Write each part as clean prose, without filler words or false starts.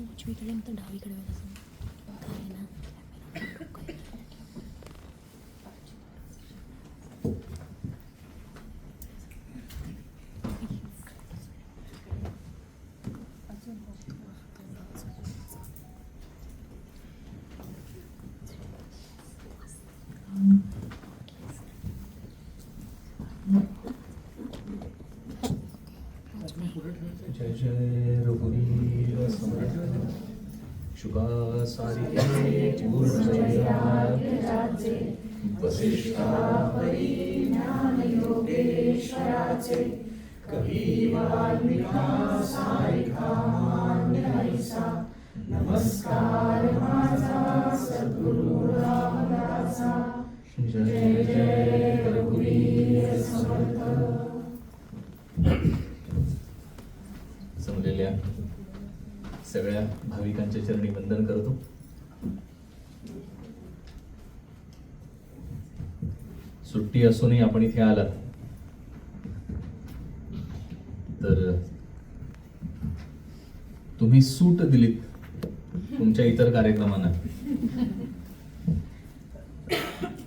तो उजवीकडे नंतर डावीकडे बघायचं. काय आहे ना जय जय रघुवीर समर्थ शुका सारी पूर्णजयाचे वसिष्ठापरी ज्ञानयोगेश्वराचे कवी वाल्मिका सारिका मान्य ऐसा नमस्कार माझा सद्गुरु रामदासा. जय जय रघुवीर समर्थ. जमलेल्या सगळ्या भाविकांच्या चरणी वंदन करतो. सुट्टी असूनही आपण इथे आलात तर तुम्ही सूट दिलीत तुमच्या इतर कार्यक्रमांना,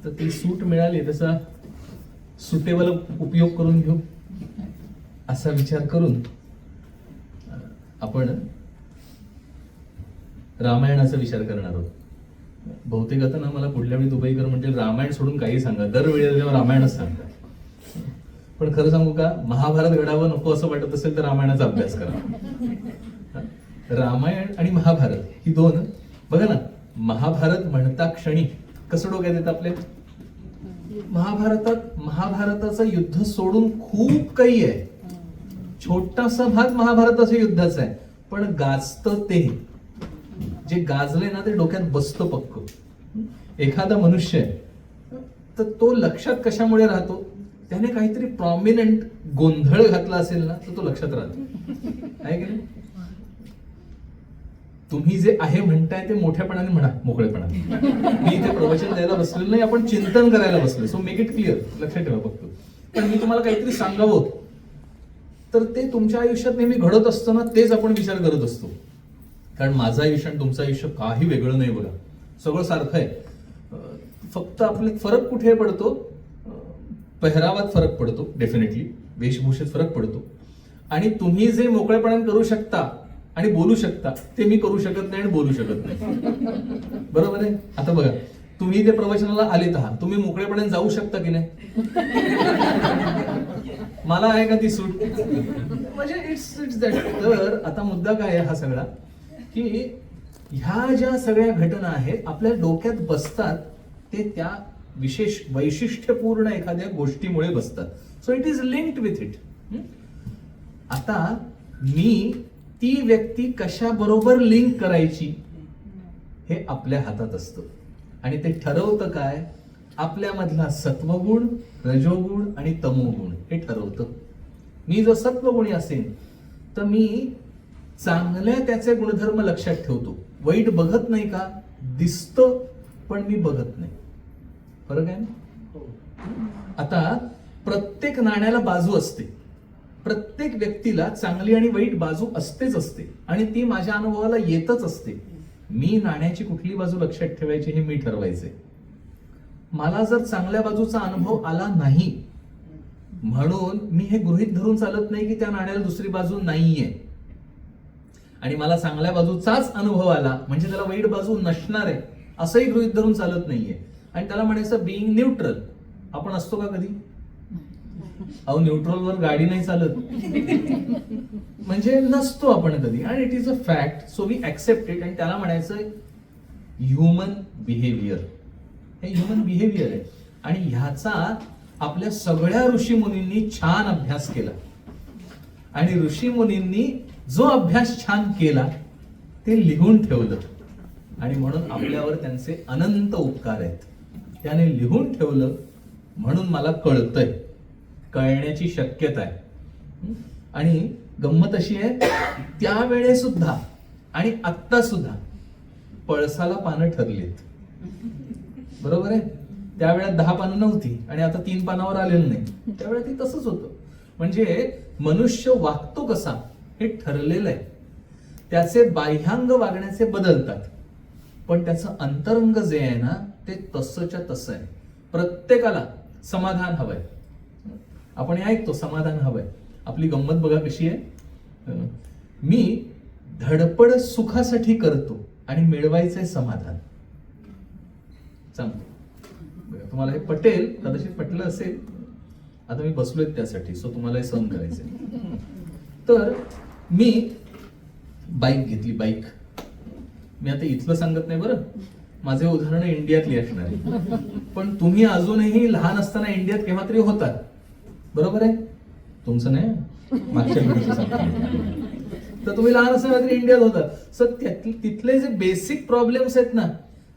तर ती सूट मिळाली तसा सुटेबल उपयोग करून घेऊ असा विचार करून आपण रामायणाचा विचार करणार आहोत. बहुतेक आता ना मला पुढल्या वेळी दुबईकर म्हणजे रामायण सोडून काही सांगा, दरवेळी जेव्हा रामायणच सांगता. पण खरं सांगू का, महाभारत घडावं नको असं वाटत असेल तर रामायणाचा अभ्यास करा. रामायण आणि महाभारत ही दोन, बघा ना, महाभारत म्हणता क्षणी कसं डोक्यात येतं आपल्या, महाभारताचं युद्ध सोडून खूप काही आहे. छोटासा भाग महाभारताच्या युद्धाचा आहे, पण गाजतं ते जे गाजले ना ते डोक्यात बसतं पक्क. एखादा मनुष्य आहे तर तो लक्षात कशामुळे राहतो, त्याने काहीतरी प्रॉमिनंट गोंधळ घातला असेल ना तर तो लक्षात राहतो, आहे की नाही. तुम्ही जे आहे म्हणताय ते मोठ्यापणाने म्हणा, मोकळेपणाने. मी इथे प्रवचन द्यायला बसलेलो नाही, आपण चिंतन करायला बसलोय. सो मेक इट क्लिअर, लक्षात ठेवा फक्त. पण मी तुम्हाला काहीतरी सांगावं तर ते तुमच्या आयुष्यात नेहमी घडत असतं ना, तेच आपण विचार करत असतो. कारण माझं आयुष्य आणि तुमचं आयुष्य काही वेगळं नाही बघा, सगळं सारखं आहे. फक्त आपले फरक कुठे पडतो, पेहरावात फरक पडतो, डेफिनेटली वेशभूषेत फरक पडतो. आणि तुम्ही जे मोकळेपणाने करू शकता आणि बोलू शकता ते मी करू शकत नाही आणि बोलू शकत नाही. बरोबर आहे. आता बघा, तुम्ही ते प्रवचनाला आलेत आहात, तुम्ही मोकळेपणाने जाऊ शकता की नाही. मला आहे का ती सूट, म्हणजे इट्स दॅट. तर आता मुद्दा काय आहे हा सगळा, की ह्या ज्या सगळ्या घटना आहेत आपल्या डोक्यात बसतात, ते त्या विशेष वैशिष्ट्यपूर्ण एखाद्या गोष्टीमुळे बसतात. So it is linked with it. आता मी ती व्यक्ती कशा बरोबर लिंक करायची हे आपल्या हातात असतं. आणि ते ठरवतं काय, आपल्यामधला सत्वगुण, रजोगुण आणि तमोगुण हे ठरवतं. मी जर सत्वगुणी असेल तर मी चांगल्या त्याचे गुणधर्म लक्षात ठेवतो, वाईट बघत नाही. का दिसतं पण मी बघत नाही. फरक आहे ना. आता प्रत्येक नाण्याला बाजू असते, प्रत्येक व्यक्तीला चांगली आणि वाईट बाजू असतेच असते, आणि ती माझ्या अनुभवाला येतच असते. मी नाण्याची कुठली बाजू लक्षात ठेवायची हे मी ठरवायचे. मला जर चांगल्या बाजूचा अनुभव आला नाही म्हणून मी हे गृहीत धरून चालत नाही की त्या नाण्याला दुसरी बाजू नाहीये. आणि मला चांगल्या बाजूचाच अनुभव आला म्हणजे त्याला वाईट बाजू नसणार आहे असंही गृहीत धरून चालत नाहीये. आणि त्याला म्हणायचं बिईंग न्यूट्रल. आपण असतो का कधी, अहो न्यूट्रलवर गाडी नाही चालत, म्हणजे नसतो आपण कधी. आणि it is a fact, so we accept it. आणि त्याला म्हणायचं ह्युमन बिहेवियर. हे ह्युमन बिहेवियर आहे. आणि ह्याचा आपल्या सगळ्या ऋषी मुनींनी छान अभ्यास केला. आणि ऋषी मुनींनी जो अभ्यास छान केला ते लिहून ठेवलं. आणि म्हणून आपल्यावर त्यांचे अनंत उपकार आहेत. त्याने लिहून ठेवलं म्हणून मला कळतंय, कळण्याची शक्यता आहे. आणि गंमत अशी आहे, त्यावेळे सुद्धा आणि आत्ता सुद्धा पळसाला पानं ठरलीत. बरोबर आहे. त्यावेळेत 10 पानं नव्हती आणि आता 3 पानावर आलेलं नाही. त्यावेळेत ती तसंच होतं. म्हणजे मनुष्य वागतो कसा हे ठरलेलं आहे. त्याचे बाह्यांग वागण्याचे बदलतात, पण त्याचं अंतरंग जे आहे ना ते तसंच्या तसं आहे. प्रत्येकाला समाधान हवंय. आपण हे ऐकतो समाधान हवंय. आपली गंमत बघा कशी आहे. मी धडपड सुखासाठी करतो आणि मिळवायचंय समाधान. सांगतो तुम्हाला हे पटेल, कदाचित पटलं असेल. आता मी बसलोय त्यासाठी, सो तुम्हाला हे सहन करायचंय. तर मी बाईक घेतली. बाईक मी आता इथलं सांगत नाही बरं, माझे उदाहरण इंडियातली असणार आहे. पण तुम्ही अजूनही लहान असताना इंडियात केव्हा तरी होतात, बरोबर आहे? तुमचं नाही, मागच्या पिढीचं सांगतो. तर तुम्ही लहान असताना तरी इंडियात होतात. सर तिथले जे बेसिक प्रॉब्लेम्स आहेत ना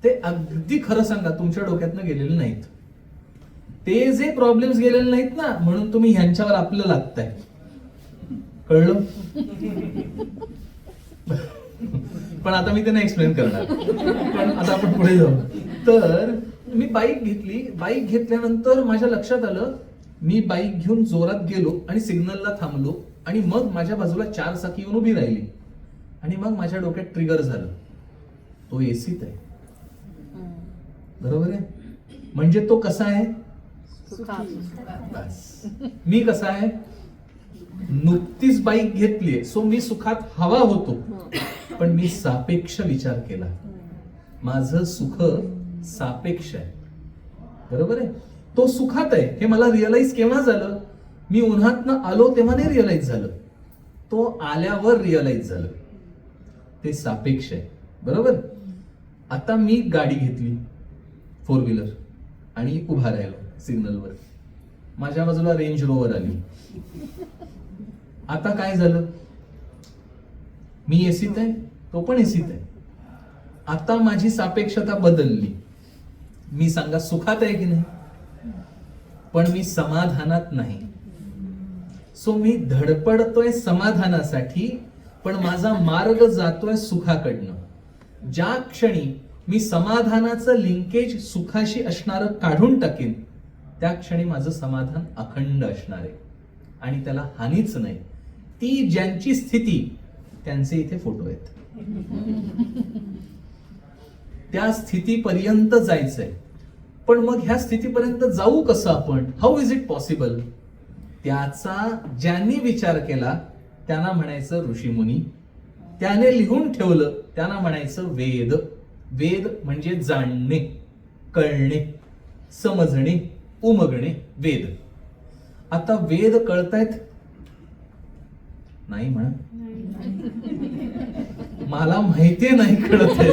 ते अगदी खरं सांगा तुमच्या डोक्यातनं गेलेले नाहीत. ते जे प्रॉब्लेम्स गेलेले नाहीत ना, म्हणून तुम्ही ह्यांच्यावर आपलं लागताय. कळलं? पण आता मी त्यांना एक्सप्लेन करणार. पण आता आपण पुढे जाऊ. तर मी बाईक घेतली. बाईक घेतल्यानंतर माझ्या लक्षात आलं, मी बाईक घेऊन जोरात गेलो आणि सिग्नलला थांबलो आणि मग माझ्या बाजूला 4 चाकी येऊन उभी राहिली आणि मग माझ्या डोक्यात ट्रिगर झालं, तो एसीत आहे. बरोबर आहे? म्हणजे तो कसा आहे? बस. मी कसा आहे? नुकतीच बाईक घेतलीये, सो मी सुखात हवा होतो, पण मी सापेक्ष विचार केला. माझं सुख सापेक्ष आहे. बरोबर आहे? तो सुखात आहे हे मला रिअलाइज केव्हा झालं? मी उन्हातनं आलो तेव्हा नाही रिअलाइज झालं, तो आल्यावर रिअलाइज झालं. ते सापेक्ष आहे. बरोबर? आता मी गाडी घेतली 4 व्हीलर आणि उभा राहिलो सिग्नलवर. माझ्या बाजूला रेंज रोवर आली. आता काय झालं? मी एसीत आहे, तो पण एसीत आहे. आता माझी सापेक्षता बदलली. मी सांगा सुखात आहे की नाही? पण मी समाधानात नाही. सो मी धडपडतोय समाधानासाठी, पण माझा मार्ग जातोय सुखाकडनं. ज्या क्षणी मी समाधानाचं लिंकेज सुखाशी असणारं काढून टाकेन, त्या क्षणी माझं समाधान अखंड असणार आहे आणि त्याला हानीच नाही. ती ज्यांची स्थिती त्यांचे इथे फोटो आहेत. त्या स्थितीपर्यंत जायचंय. पण मग ह्या स्थितीपर्यंत जाऊ कसं आपण? How is it possible? त्याचा ज्यांनी विचार केला त्यांना म्हणायचं ऋषीमुनी, त्याने लिहून ठेवलं त्यांना म्हणायचं वेद. वेद म्हणजे जाणणे, कळणे, समजणे, उमगणे. वेद. आता वेद कळतायत? नाही म्हणा. मला माहितीये नाही कळत आहे.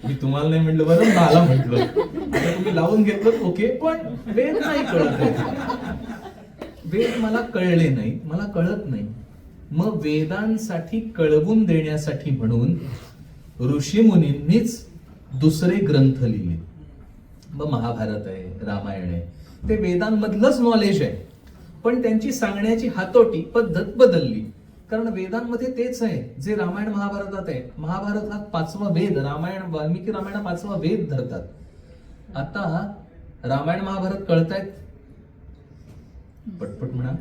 मी तुम्हाला नाही म्हटलं बरं, मला म्हटलं. आता तुम्ही लावून घेतलं ओके, पण वेद नाही कळत आहे. वेद मला कळले नाही, मला कळत नाही. मग वेदांसाठी कळवून देण्यासाठी म्हणून ऋषीमुनींनीच दुसरे ग्रंथ लिहिले. मग महाभारत आहे, रामायण आहे, ते वेदांमधलंच नॉलेज आहे. पण त्यांची सांगण्याची हातोटी पद्धत बदलली. कारण वेदांमध्ये तेच आहे जे रामायण महाभारतात आहे. महाभारत हा 5वा वेद, रामायण वाल्मिकी रामायण 5वा वेद धरतात. आता रामायण महाभारत कळतायत? पटपट म्हणा.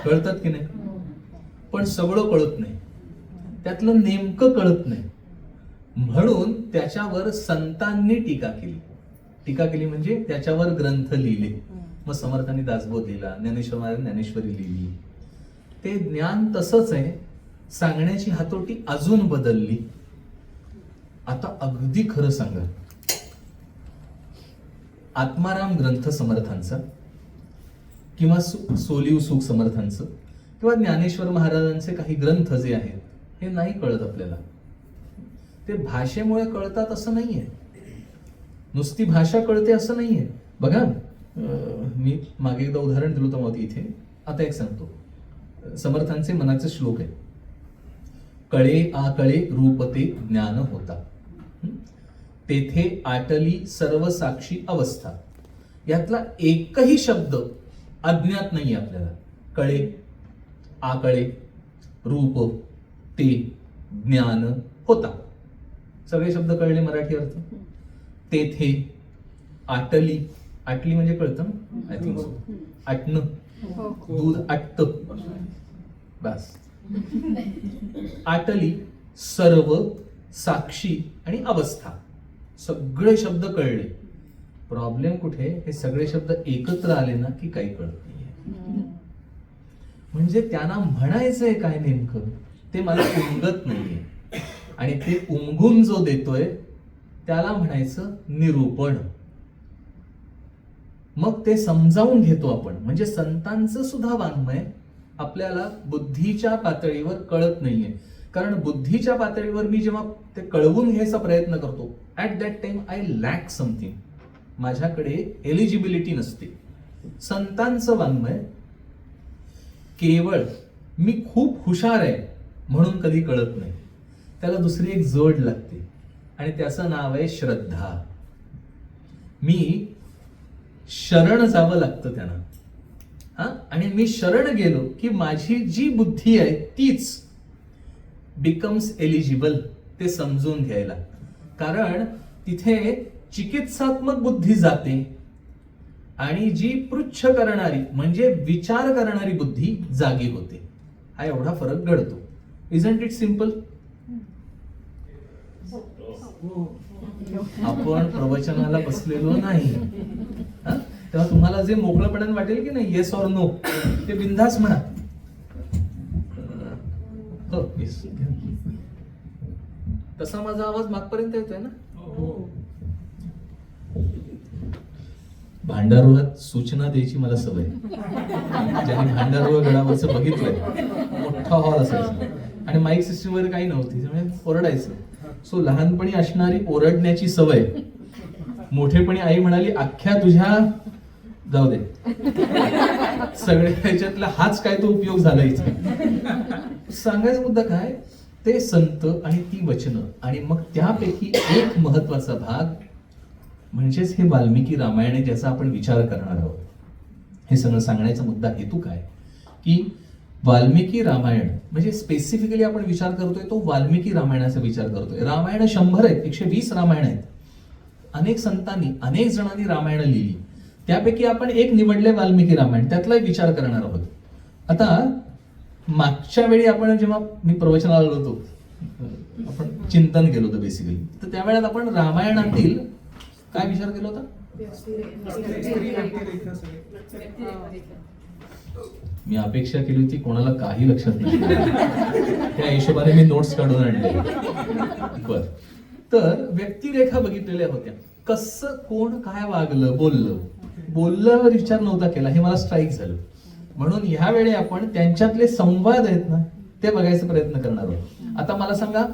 कळतात की नाही? पण सगळं कळत नाही, त्यातलं नेमकं कळत नाही. म्हणून त्याच्यावर संतांनी टीका केली. टीका केली म्हणजे त्याच्यावर ग्रंथ लिहिले. मग समर्थांनी दासबोध लिहिला, ज्ञानेश्वर महाराजांनी ज्ञानेश्वरी लिहिली. ते ज्ञान तसंच आहे, सांगण्याची हातोटी अजून बदलली. आता अगदी खरं सांगा, आत्माराम ग्रंथ समर्थांचा किंवा सोलिव सुख समर्थांचं किंवा ज्ञानेश्वर महाराजांचे काही ग्रंथ जे आहेत हे नाही कळत आपल्याला. ते भाषेमुळे कळतात असं नाहीये, नुसती भाषा कळते असं नाहीये. बघा, मी मागे एकदा उदाहरण दिलं होतं इथे, आता एक सांगतो. समर्थांचे मनाचे श्लोक आहे. कळे आकळे रूपते ज्ञान होता, तेथे आटली सर्व साक्षी अवस्था. यातला एकही शब्द अज्ञात नाहीये आपल्याला. कळे, आकळे, रूप, ते, ज्ञान होता, सगळे शब्द कळले. मराठी अर्थ. तेथे, आटली, आटली म्हणजे कळतं ना, आय थिंक सो. आटणं, दूध आटतं, बस. आटली, सर्व, साक्षी आणि अवस्था सगळे शब्द कळले. प्रॉब्लेम कुठे? हे सगळे शब्द एकत्र आले ना की काही कळत नाहीये. म्हणजे त्यांना म्हणायचंय काय नेमकं ते मला उमगत नाहीये. आणि ते उमगून जो देतोय त्याला म्हणायचं निरूपण. मग ते समजावून घेतो आपण. म्हणजे संतांचं सुद्धा वाङ्मय आपल्याला बुद्धीच्या पातळीवर कळत नाहीये. कारण बुद्धीच्या पातळीवर मी जेव्हा ते कळवून घ्यायचा प्रयत्न करतो, at that time I lack something. माझ्याकडे एलिजिबिलिटी नसते. संतांचं वाङ्मय केवळ मी खूप हुशार आहे म्हणून कधी कळत नाही. त्याला दुसरी एक जोड लागते आणि त्याचं नाव आहे श्रद्धा. मी शरण जावं लागतं त्यांना. आणि मी शरण गेलो की माझी जी बुद्धी आहे तीच बिकम्स एलिजिबल ते समजून घ्यायला. कारण तिथे चिकित्सात्मक बुद्धी जाते आणि जी पृच्छ करणारी म्हणजे विचार करणारी बुद्धी जागी होते. हा एवढा फरक घडतो. Isn't it simple? आपण प्रवचनाला बसलेलो नाही, तेव्हा तुम्हाला जे मोकळेपणाने वाटेल की नाही येस ऑर नो ते बिनधास्त म्हणा. हो, येस. तसा माझा आवाज मागपर्यंत येतोय ना? भांडारगृहात सूचना द्यायची मला सवय. ज्यांनी भांडारगृह गडावरचं बघितलंय, मोठा हॉल असायचा आणि माईक सिस्टम वगैरे काही नव्हती, त्यामुळे ओरडायचं. सो लहानपणी असणारी ओरडण्याची सवय मोठेपणी आई म्हणाली अख्ख्या तुझ्या जाऊ दे सगळ्या ह्याच्यातला हाच काय तो उपयोग झाला इथे. सांगायचा मुद्दा काय? ते संत आणि ती वचनं आणि मग त्यापैकी एक महत्वाचा भाग म्हणजेच हे वाल्मिकी रामायण आहे ज्याचा आपण विचार करणार आहोत. हे सगळं सांगण्याचा मुद्दा हेतू काय की वाल्मिकी रामायण म्हणजे स्पेसिफिकली आपण विचार करतोय तो वाल्मिकी रामायणाचा विचार करतोय. रामायण 100 आहेत, 120 रामायण आहेत. अनेक संतांनी अनेक जणांनी रामायण लिहिली, त्यापैकी आपण एक निवडले वाल्मिकी रामायण, त्यातला विचार करणार आहोत. आता मागच्या वेळी आपण जेव्हा मी प्रवचनाला आलो होतो आपण चिंतन केलं होतं बेसिकली, तर त्यावेळेला आपण रामायणातील काय विचार केला होता? मी अपेक्षा केली होती कोणाला काही लक्षात नाही, त्या हिशोबाने मी नोट्स काढून आणले. बर, तर व्यक्तिरेखा बघितलेल्या होत्या. कसं कोण काय वागलं, बोलल्यावर विचार नव्हता केला, हे मला स्ट्राईक झालं. म्हणून ह्या वेळी आपण त्यांच्यातले संवाद आहेत ना ते बघायचा प्रयत्न करणार आहोत. आता मला सांगा,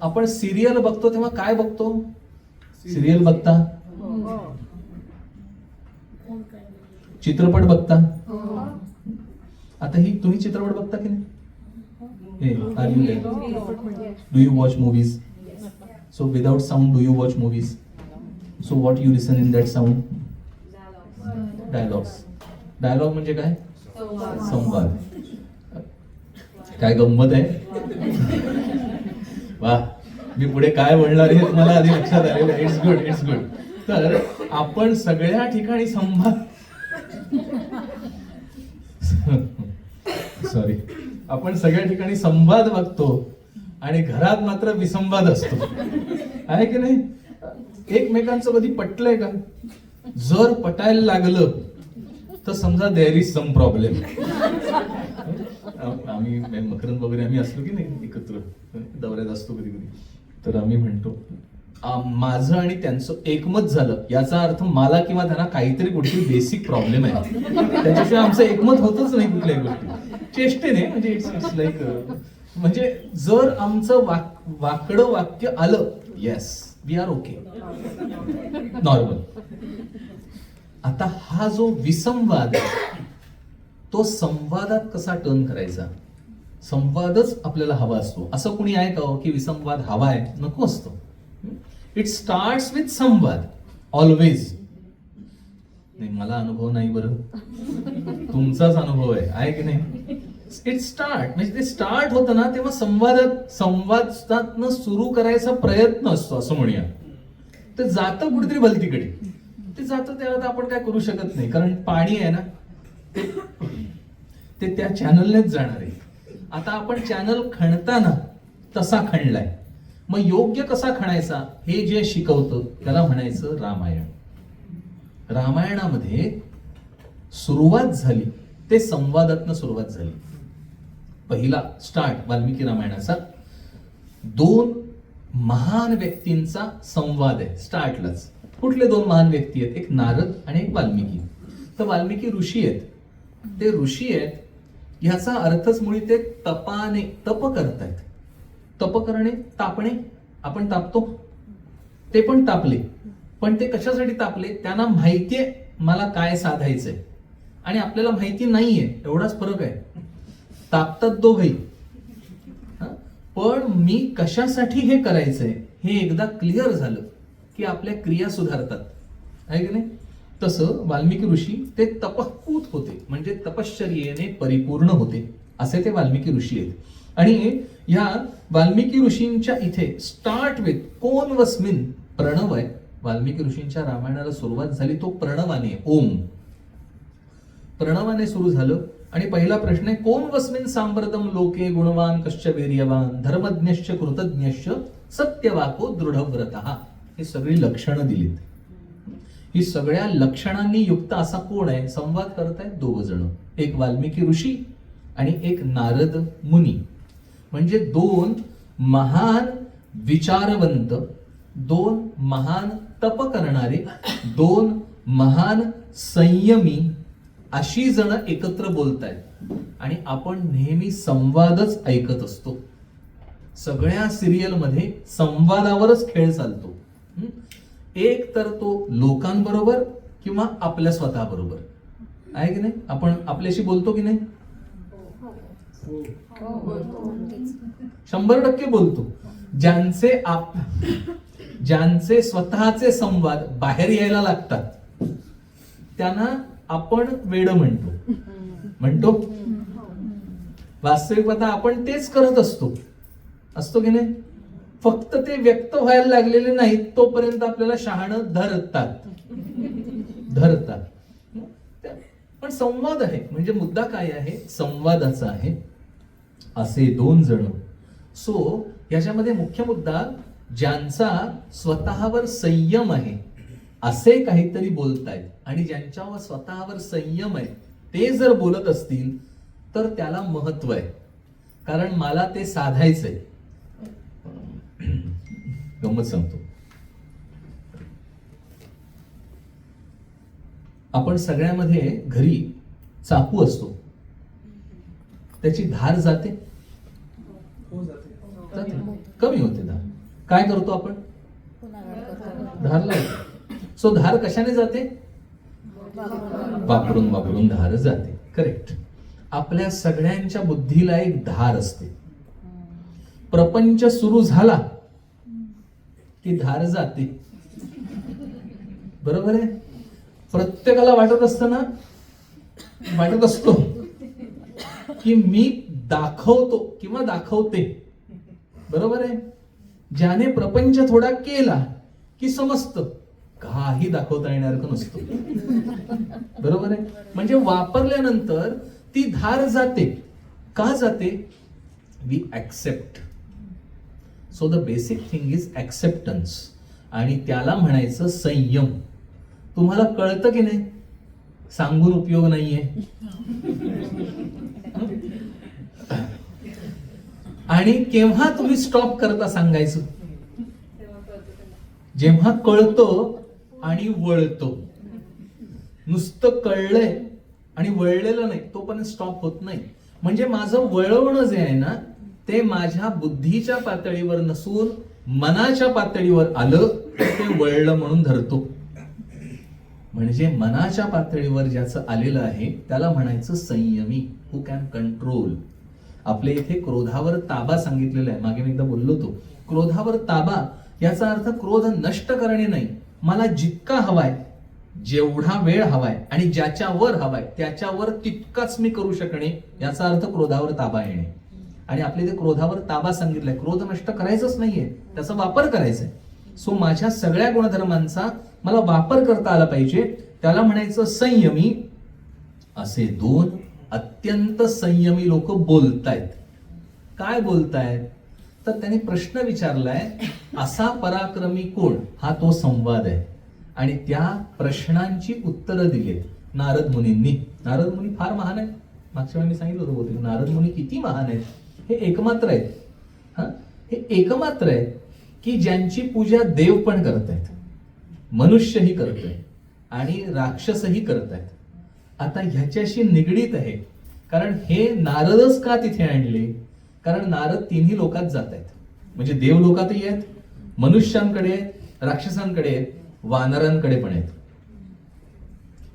आपण सिरियल बघतो तेव्हा काय बघतो? सिरियल बघता, चित्रपट बघता. आता ही तुम्ही चित्रपट बघता की नाही? Are you do you watch movies? So without sound do you watch movies? So what you listen in that sound? Dialogues. Dialogue म्हणजे काय? संवाद. काय गंमत आहे वा, मी पुढे काय बोलणार हे तुम्हाला आधी लक्षात आलेलं आहे. It's good, it's good. तर आपण सगळ्या ठिकाणी आपण सगळ्या ठिकाणी संवाद बघतो आणि घरात मात्र विसंवाद असतो, आहे की नाही? एकमेकांचं कधी पटलंय का? जर पटायला लागलं तर समजा देअर इज सम प्रॉब्लेम. आम्ही मकरंद वगैरे आम्ही असलो की नाही एकत्र दौऱ्यात असतो कधी कधी, तर आम्ही म्हणतो माझं आणि त्यांचं एकमत झालं याचा अर्थ मला किंवा त्यांना काहीतरी कुठली बेसिक प्रॉब्लेम आहे, त्याच्याशिवाय आमचं एकमत होतच नाही कुठल्याही गोष्टी चेष्टेने. म्हणजे इट्स लाईक म्हणजे जर आमचं वाकडं वाक्य आलं, yes we are okay, normal. आता हा जो विसंवाद तो संवादात कसा टर्न करायचा? संवादच आपल्याला हवा असतो. असं कोणी आहे का की विसंवाद हवा आहे? नको असतो. इट स्टार्ट्स विथ संवाद ऑलवेज. नाही मला अनुभव नाही बरं, तुमचाच अनुभव आहे की नाही? इट स्टार्ट म्हणजे ते स्टार्ट होतं ना तेव्हा संवादातनं सुरू करायचा प्रयत्न असतो असं म्हणूया. ते जातं कुठेतरी भलतीकडे, ते जातं त्याला आपण काय करू शकत नाही, कारण पाणी आहे ना ते त्या चॅनलनेच जाणार आहे. आता आपण चॅनल खणताना तसा खणलाय. मग योग्य कसा खणायचा हे जे शिकवतं त्याला म्हणायचं रामायण. रामायणामध्ये सुरुवात झाली ते संवादातनं सुरुवात झाली. पहिला स्टार्ट वाल्मिकी रामायणाचा 2 महान व्यक्तींचा संवाद आहे स्टार्टलाच. कुठले 2 महान व्यक्ती आहेत? एक नारद आणि एक वाल्मिकी. तर वाल्मिकी ऋषी आहेत. ते ऋषी आहेत ह्याचा अर्थच मुळी ते तपाने तप करतायत. तप करणे, तापणे. आपण तापतो, ते पण तापले. पण ते कशासाठी तापले? त्यांना माहितीये मला काय साधायचंय आणि आपल्याला माहिती नाहीये, एवढाच फरक आहे. तापतात दोघही, पण मी कशासाठी हे करायचंय हे एकदा क्लिअर झालं की आपल्या क्रिया सुधारतात, आहे की नाही? तसं वाल्मिकी ऋषी ते तपःपूत होते, म्हणजे तपश्चर्येने परिपूर्ण होते, असे ते वाल्मिकी ऋषी आहेत. आणि या वाल्मिकी ऋषींच्या इथे स्टार्ट विथ कोण वस्मिन प्रणव आहे. वाल्मिकी ऋषींच्या रामायणाला सुरुवात झाली तो प्रणवाने, ओम प्रणवाने सुरू झालं. आणि पहिला प्रश्न आहे, कोण वस्मिन सांप्रतम लोके गुणवान कश्च वीर्यवान धर्मज्ञश्च कृतज्ञश्च सत्यवाको दृढव्रतः. हे सगळी लक्षणं दिलीत. ही सगळ्या लक्षणांनी युक्त असा कोण आहे? संवाद करतायत 2 जण, एक वाल्मिकी ऋषी आणि एक नारद मुनी. म्हणजे 2 महान विचारवंत, 2 महान तप करणारे, 2 महान संयमी अशी जण एकत्र बोलतायत. आणि आपण नेहमी संवादच ऐकत असतो. सगळ्या सिरियल मध्ये संवादावरच खेळ चालतो. एक तर तो लोकांबरोबर किंवा आपल्या स्वतःबरोबर, आहे की नाही? आपण आपल्याशी बोलतो की नाही? 100% बोलतो. ज्यांचे स्वतःचे संवाद बाहेर यायला लागतात त्यांना आपण वेड म्हणतो. वास्तविकता आपण तेच करत असतो की नाही? फक्त ते व्यक्त व्हायला लागलेले नाहीत तोपर्यंत आपल्याला शहाणं धरतात. पण संवाद आहे, म्हणजे मुद्दा काय आहे? संवादाचा आहे. असे 2 जण. सो याच्यामध्ये मुख्य मुद्दा, ज्यांचा स्वतःवर संयम आहे असे काहीतरी बोलतायत. आणि ज्यांच्यावर स्वतःवर संयम आहे ते जर बोलत असतील तर त्याला महत्व आहे, कारण मला ते साधायचंय. गंमत सांगतो. आपण सगळ्यामध्ये घरी चाकू असतो, त्याची धार जाते, कमी होते धार. काय करतो आपण? धार लावतो. सो धार कशाने जाते? वापरून धार जाते. करेक्ट. आपल्या सगळ्यांच्या बुद्धीला एक धार असते. प्रपंच सुरू झाला की धार जाते. बरोबर आहे? प्रत्येकाला वाटत असतो की मी दाखवतो किंवा दाखवते. बरोबर आहे? ज्याने प्रपंच थोडा केला की समजतं काही दाखवता येणार नसतो. बरोबर आहे? म्हणजे वापरल्यानंतर ती धार जाते. का जाते? We accept. So the basic thing is acceptance. आणि त्याला म्हणायचं संयम. तुम्हाला कळतं की नाही? सांगून उपयोग नाहीये. आणि केव्हा तुम्ही स्टॉप करता सांगायचं? जेव्हा कळतो आणि वळतो. नुसतं कळलंय आणि वळलेलं नाही तोपर्यंत स्टॉप होत नाही. म्हणजे माझं वळवणं जे आहे ना ते माझ्या बुद्धीच्या पातळीवर नसून मनाच्या पातळीवर आलं ते वळलं म्हणून धरतो. म्हणजे मनाच्या पातळीवर ज्याचं आलेलं आहे त्याला म्हणायचं संयमी, हू कॅन कंट्रोल. आपल्या इथे क्रोधावर ताबा सांगितलेला आहे. मागे मी एकदा बोललो होतो, क्रोधावर ताबा याचा अर्थ क्रोध नष्ट करणे नाही. मला जितका हवाय, जेवढा वेळ हवाय आणि ज्याच्यावर हवाय त्याच्यावर तितकाच मी करू शकणे, याचा अर्थ क्रोधावर ताबा येणे. आणि आपल्या इथे क्रोधावर ताबा सांगितलाय. क्रोध नष्ट करायचंच नाहीये, त्याचा वापर करायचा आहे. सो माझ्या सगळ्या गुणधर्मांचा मला वापर करता आला पाहिजे, त्याला म्हणायचं संयमी. असे 2 अत्यंत संयमी लोक बोलतायत. काय बोलतायत? तर त्यांनी प्रश्न विचारलाय, असा पराक्रमी कोण? हा तो संवाद आहे. आणि त्या प्रश्नांची उत्तरं दिलीत नारद मुनींनी. नारद मुनी फार महान आहेत. मागच्या वेळी मी सांगितलं होतं बहुतेक, नारद मुनी किती महान आहेत. हे एकमात्र आहेत. हे एकमात्र आहेत की ज्यांची पूजा देव पण करत आहेत, मनुष्यही करतोय आणि राक्षसही करत आहेत. आता ह्याच्याशी निगडीत आहे, कारण हे नारदच का तिथे आणले? कारण नारद तिन्ही लोकात जात आहेत. म्हणजे देव लोकातही आहेत, मनुष्यांकडे आहेत, राक्षसांकडे आहेत, वानरांकडे पण आहेत.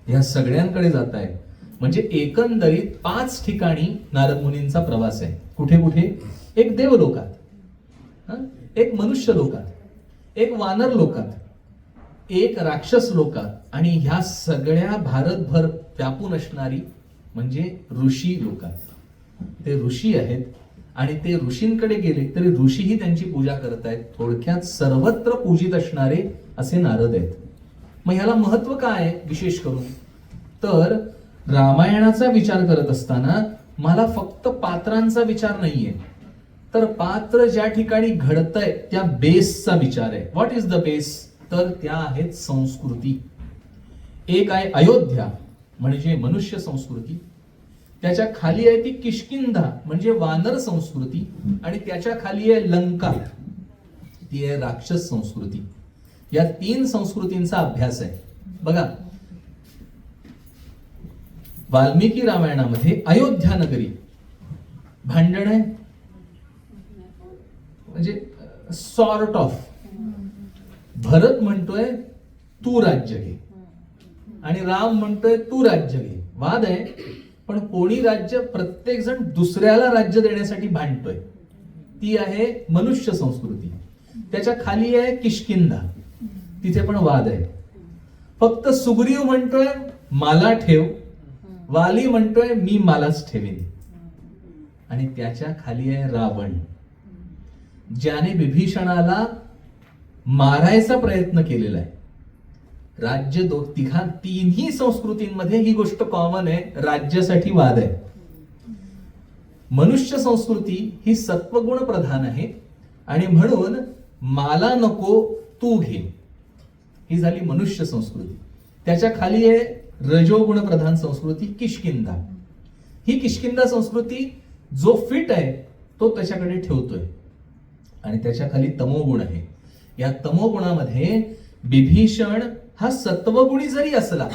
ह्या सगळ्यांकडे जात आहेत. म्हणजे एकंदरीत 5 ठिकाणी नारद मुनींचा प्रवास आहे. कुठे कुठे? एक देव लोकात, एक मनुष्य लोकात, एक वानर लोकात, एक राक्षस लोकात, आणि ह्या सगळ्या भारतभर व्यापून असणारी म्हणजे ऋषी लोकात. ते ऋषी आहेत आणि ते ऋषींकडे गेले तरी ऋषीही त्यांची पूजा करत आहेत. थोडक्यात सर्वत्र पूजित असणारे असे नारद आहेत. मग ह्याला महत्व काय आहे विशेष करून? तर रामायणाचा विचार करत असताना मला फक्त पात्रांचा विचार नाहीये, तर पात्र ज्या ठिकाणी घडतंय त्या बेसचा विचार आहे. What is the base? तर त्या आहेत संस्कृती. एक आहे अयोध्या म्हणजे मनुष्य संस्कृती, त्याच्या खाली आहे ती किष्किंधा म्हणजे वानर संस्कृती, आणि त्याच्या खाली आहे लंका, ती आहे राक्षस संस्कृती. या 3 संस्कृतींचा अभ्यास आहे. बघा, वाल्मिकी रामायणामध्ये अयोध्या नगरी भांडण आहे, म्हणजे सॉर्ट ऑफ. भरत म्हणतोय तू राज्य घे आणि राम म्हणतोय तू राज्य घे. वाद आहे, पण कोणी राज्य, प्रत्येक जण दुसऱ्याला राज्य देण्यासाठी भांडतोय. ती आहे मनुष्य संस्कृती. त्याच्या खाली आहे किष्किंधा, तिथे पण वाद आहे. फक्त सुग्रीव म्हणतोय मला ठेव, वाली म्हणतोय मी मलाच ठेवीन. आणि त्याच्या खाली आहे रावण, ज्याने विभीषणाला मारायचा प्रयत्न केलेला आहे. राज्य तिन्ही संस्कृतींमध्ये ही गोष्ट कॉमन आहे, राज्यासाठी वाद आहे. मनुष्य संस्कृती ही सत्वगुण प्रधान आहे आणि म्हणून मला नको तू घे, ही झाली मनुष्य संस्कृती. त्याच्या खाली आहे रजोगुण प्रधान संस्कृती किष्किंधा. ही किष्किंधा संस्कृती जो फिट आहे तो त्याच्याकडे ठेवतोय. आणि त्याच्या खाली तमोगुण आहे. या तमोगुणामध्ये विभीषण हा सत्वगुणी जरी असला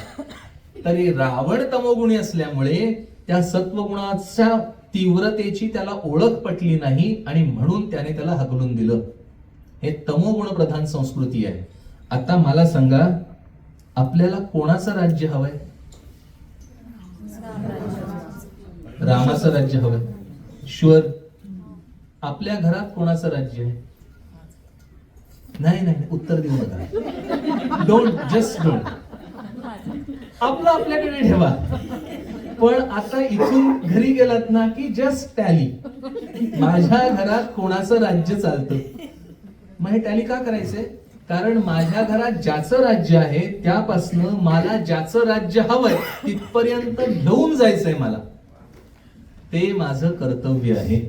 तरी रावण तमोगुणी असल्यामुळे त्या सत्वगुणाच्या तीव्रतेची त्याला ओळख पटली नाही आणि म्हणून त्याने त्याला हकलून दिलं. हे तमोगुण प्रधान संस्कृती आहे. आता मला सांगा, आपल्याला कोणाचं राज्य हवंय? रामाचं राज्य हवंय. शुअर. आपल्या घरात कोणाचं राज्य आहे? नाही, उत्तर देऊ नका. Just don't. आपलं आपल्याकडे ठेवा. पण आता इथून घरी गेलात ना की जस्ट टॅली, माझ्या घरात कोणाचं राज्य चालतं. मग हे टॅली का करायचंय? कारण माझ्या घरात ज्याचं राज्य आहे त्यापासनं मला ज्याचं राज्य हवंय तिथपर्यंत घेऊन जायचंय मला. ते माझं कर्तव्य आहे.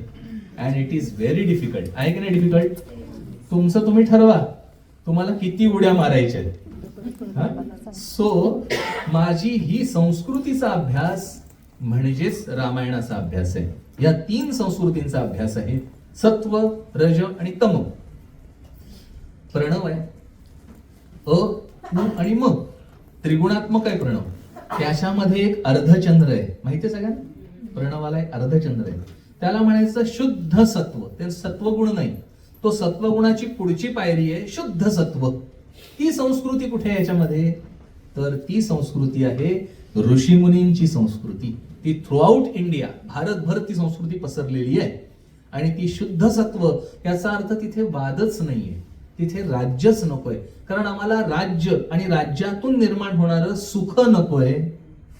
And it is very difficult. आहे की नाही डिफिकल्ट? तुमचं तुम्ही ठरवा, तुम्हाला किती उड्या मारायच्या. सो माझी ही संस्कृतीचा अभ्यास म्हणजेच रामायणाचा अभ्यास आहे. या 3 संस्कृतींचा अभ्यास आहे, सत्व, रज आणि तम. प्रणव आहे अ, उ आणि म, त्रिगुणात्मक आहे प्रणव. त्याच्यामध्ये एक अर्धचंद्र आहे, माहिती आहे सगळ्यांना? प्रणवाला एक अर्धचंद्र आहे. त्याला म्हणायचं शुद्ध सत्व. ते सत्वगुण नाही, तो सत्वगुणाची पुढची पायरी आहे शुद्ध सत्व. ती संस्कृती कुठे आहे याच्यामध्ये? तर ती संस्कृती आहे ऋषीमुनींची संस्कृती. ती थ्रूआउट इंडिया, भारतभर ती संस्कृती पसरलेली आहे. आणि ती शुद्ध सत्व, याचा अर्थ तिथे वादच नाहीये, तिथे राज्यच नकोय. कारण आम्हाला राज्य आणि राज्यातून निर्माण होणारं सुख नकोय.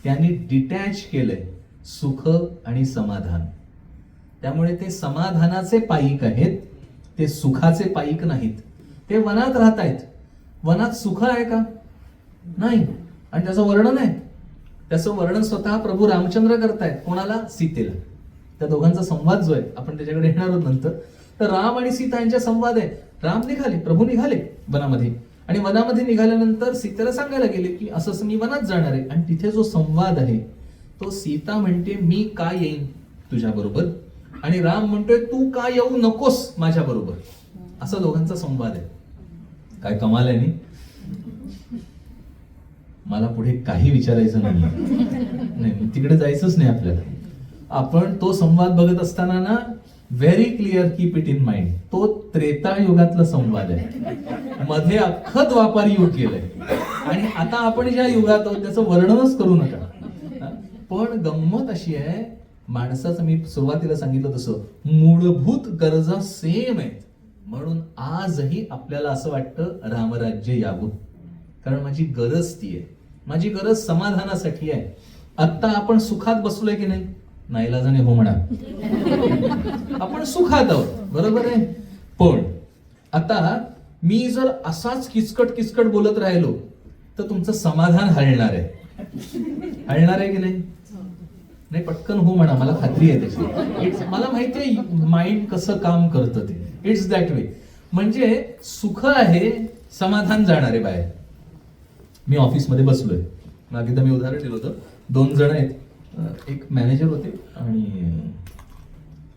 त्यांनी डिटॅच केलंय सुख आणि समाधान. त्यामुळे ते समाधानाचे पायिक आहेत, ते सुखाचे पायिक नाहीत. ते वनात राहत आहेत. वनात सुख आहे का? नाही. आणि त्याचं वर्णन आहे, त्याचं वर्णन स्वतः प्रभू रामचंद्र करतायत. कोणाला? सीतेला. त्या दोघांचा संवाद जो आहे आपण त्याच्याकडे येणार आहोत नंतर. तर राम आणि सीता यांच्या संवाद आहे. राम निघाले, प्रभू निघाले वनामध्ये, आणि वनामध्ये निघाल्यानंतर सीतेला सांगायला गेले की असं असं मी वनात जाणार आहे. आणि तिथे जो संवाद आहे तो सीता म्हणते मी का येईन तुझ्या बरोबर, आणि राम म्हणतोय तू का येऊ नकोस माझ्या बरोबर. असा दोघांचा संवाद आहे. काय कमाल आहे. मला पुढे काही विचारायचं नाही, तिकडे जायचंच नाही आपल्याला. आपण तो संवाद बघत असताना ना very clear, keep it in mind, तो त्रेतायुगातला संवाद आहे. मध्ये अख्खं द्वापार युग गेलंय, आणि आता आपण ज्या युगात आहोत त्याचं वर्णनच करू नका. पण गंमत अशी आहे, माणसाचं मी सुरुवातीला सांगितलं तसं मूलभूत गरजा सेम आहेत. म्हणून आजही आपल्याला असं वाटतं रामराज्य यावं, कारण माझी गरज ती आहे. माझी गरज समाधानासाठी आहे. आता आपण सुखात बसलोय की नाही, नाईलाजाने हो म्हणा. आपण सुखात आहोत, बरोबर आहे. पण आता मी जर असाच किचकट बोलत राहिलो तर तुमचं समाधान हलणार आहे. हलणार आहे की नाही? नाही, पटकन हो म्हणा, मला खात्री आहे त्याची. मला माहिती आहे माइंड कसं काम करतं ते. It's that way. म्हणजे सुख आहे, समाधान जाणार आहे बाहेर. मी ऑफिसमध्ये बसलोय, मागितलं मी उदाहरण दिलं होतं. 2 जण आहेत, एक मॅनेजर होते, आणि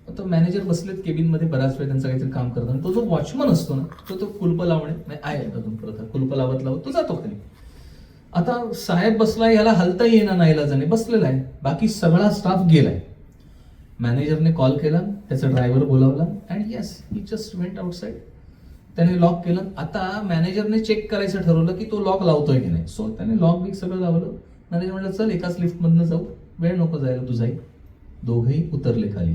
तो मॅनेजर बसलेत केबिन मध्ये, बराच वेळ त्यांचं काहीतरी काम करताना. तो जो वॉचमन असतो ना, तो कुलप लावणे आहे अजून प्रथा, कुलप लावत तो जातो खाली. आता साहेब बसलाय, याला हलता येईना, नाईलाजाने बसलेला आहे. बाकी सगळा स्टाफ गेलाय. मॅनेजरने कॉल केला, त्याचा ड्रायव्हर बोलावला, and yes he just went outside. त्याने लॉक केलं. आता मॅनेजरने चेक करायचं ठरवलं की तो लॉक लावतोय की नाही. सो त्याने लॉक बिक सगळं लावलं. मॅनेजर म्हटलं चल एकाच लिफ्ट मधनं जाऊ, वेळ नको जायला तुझाही. दोघेही उतरले खाली,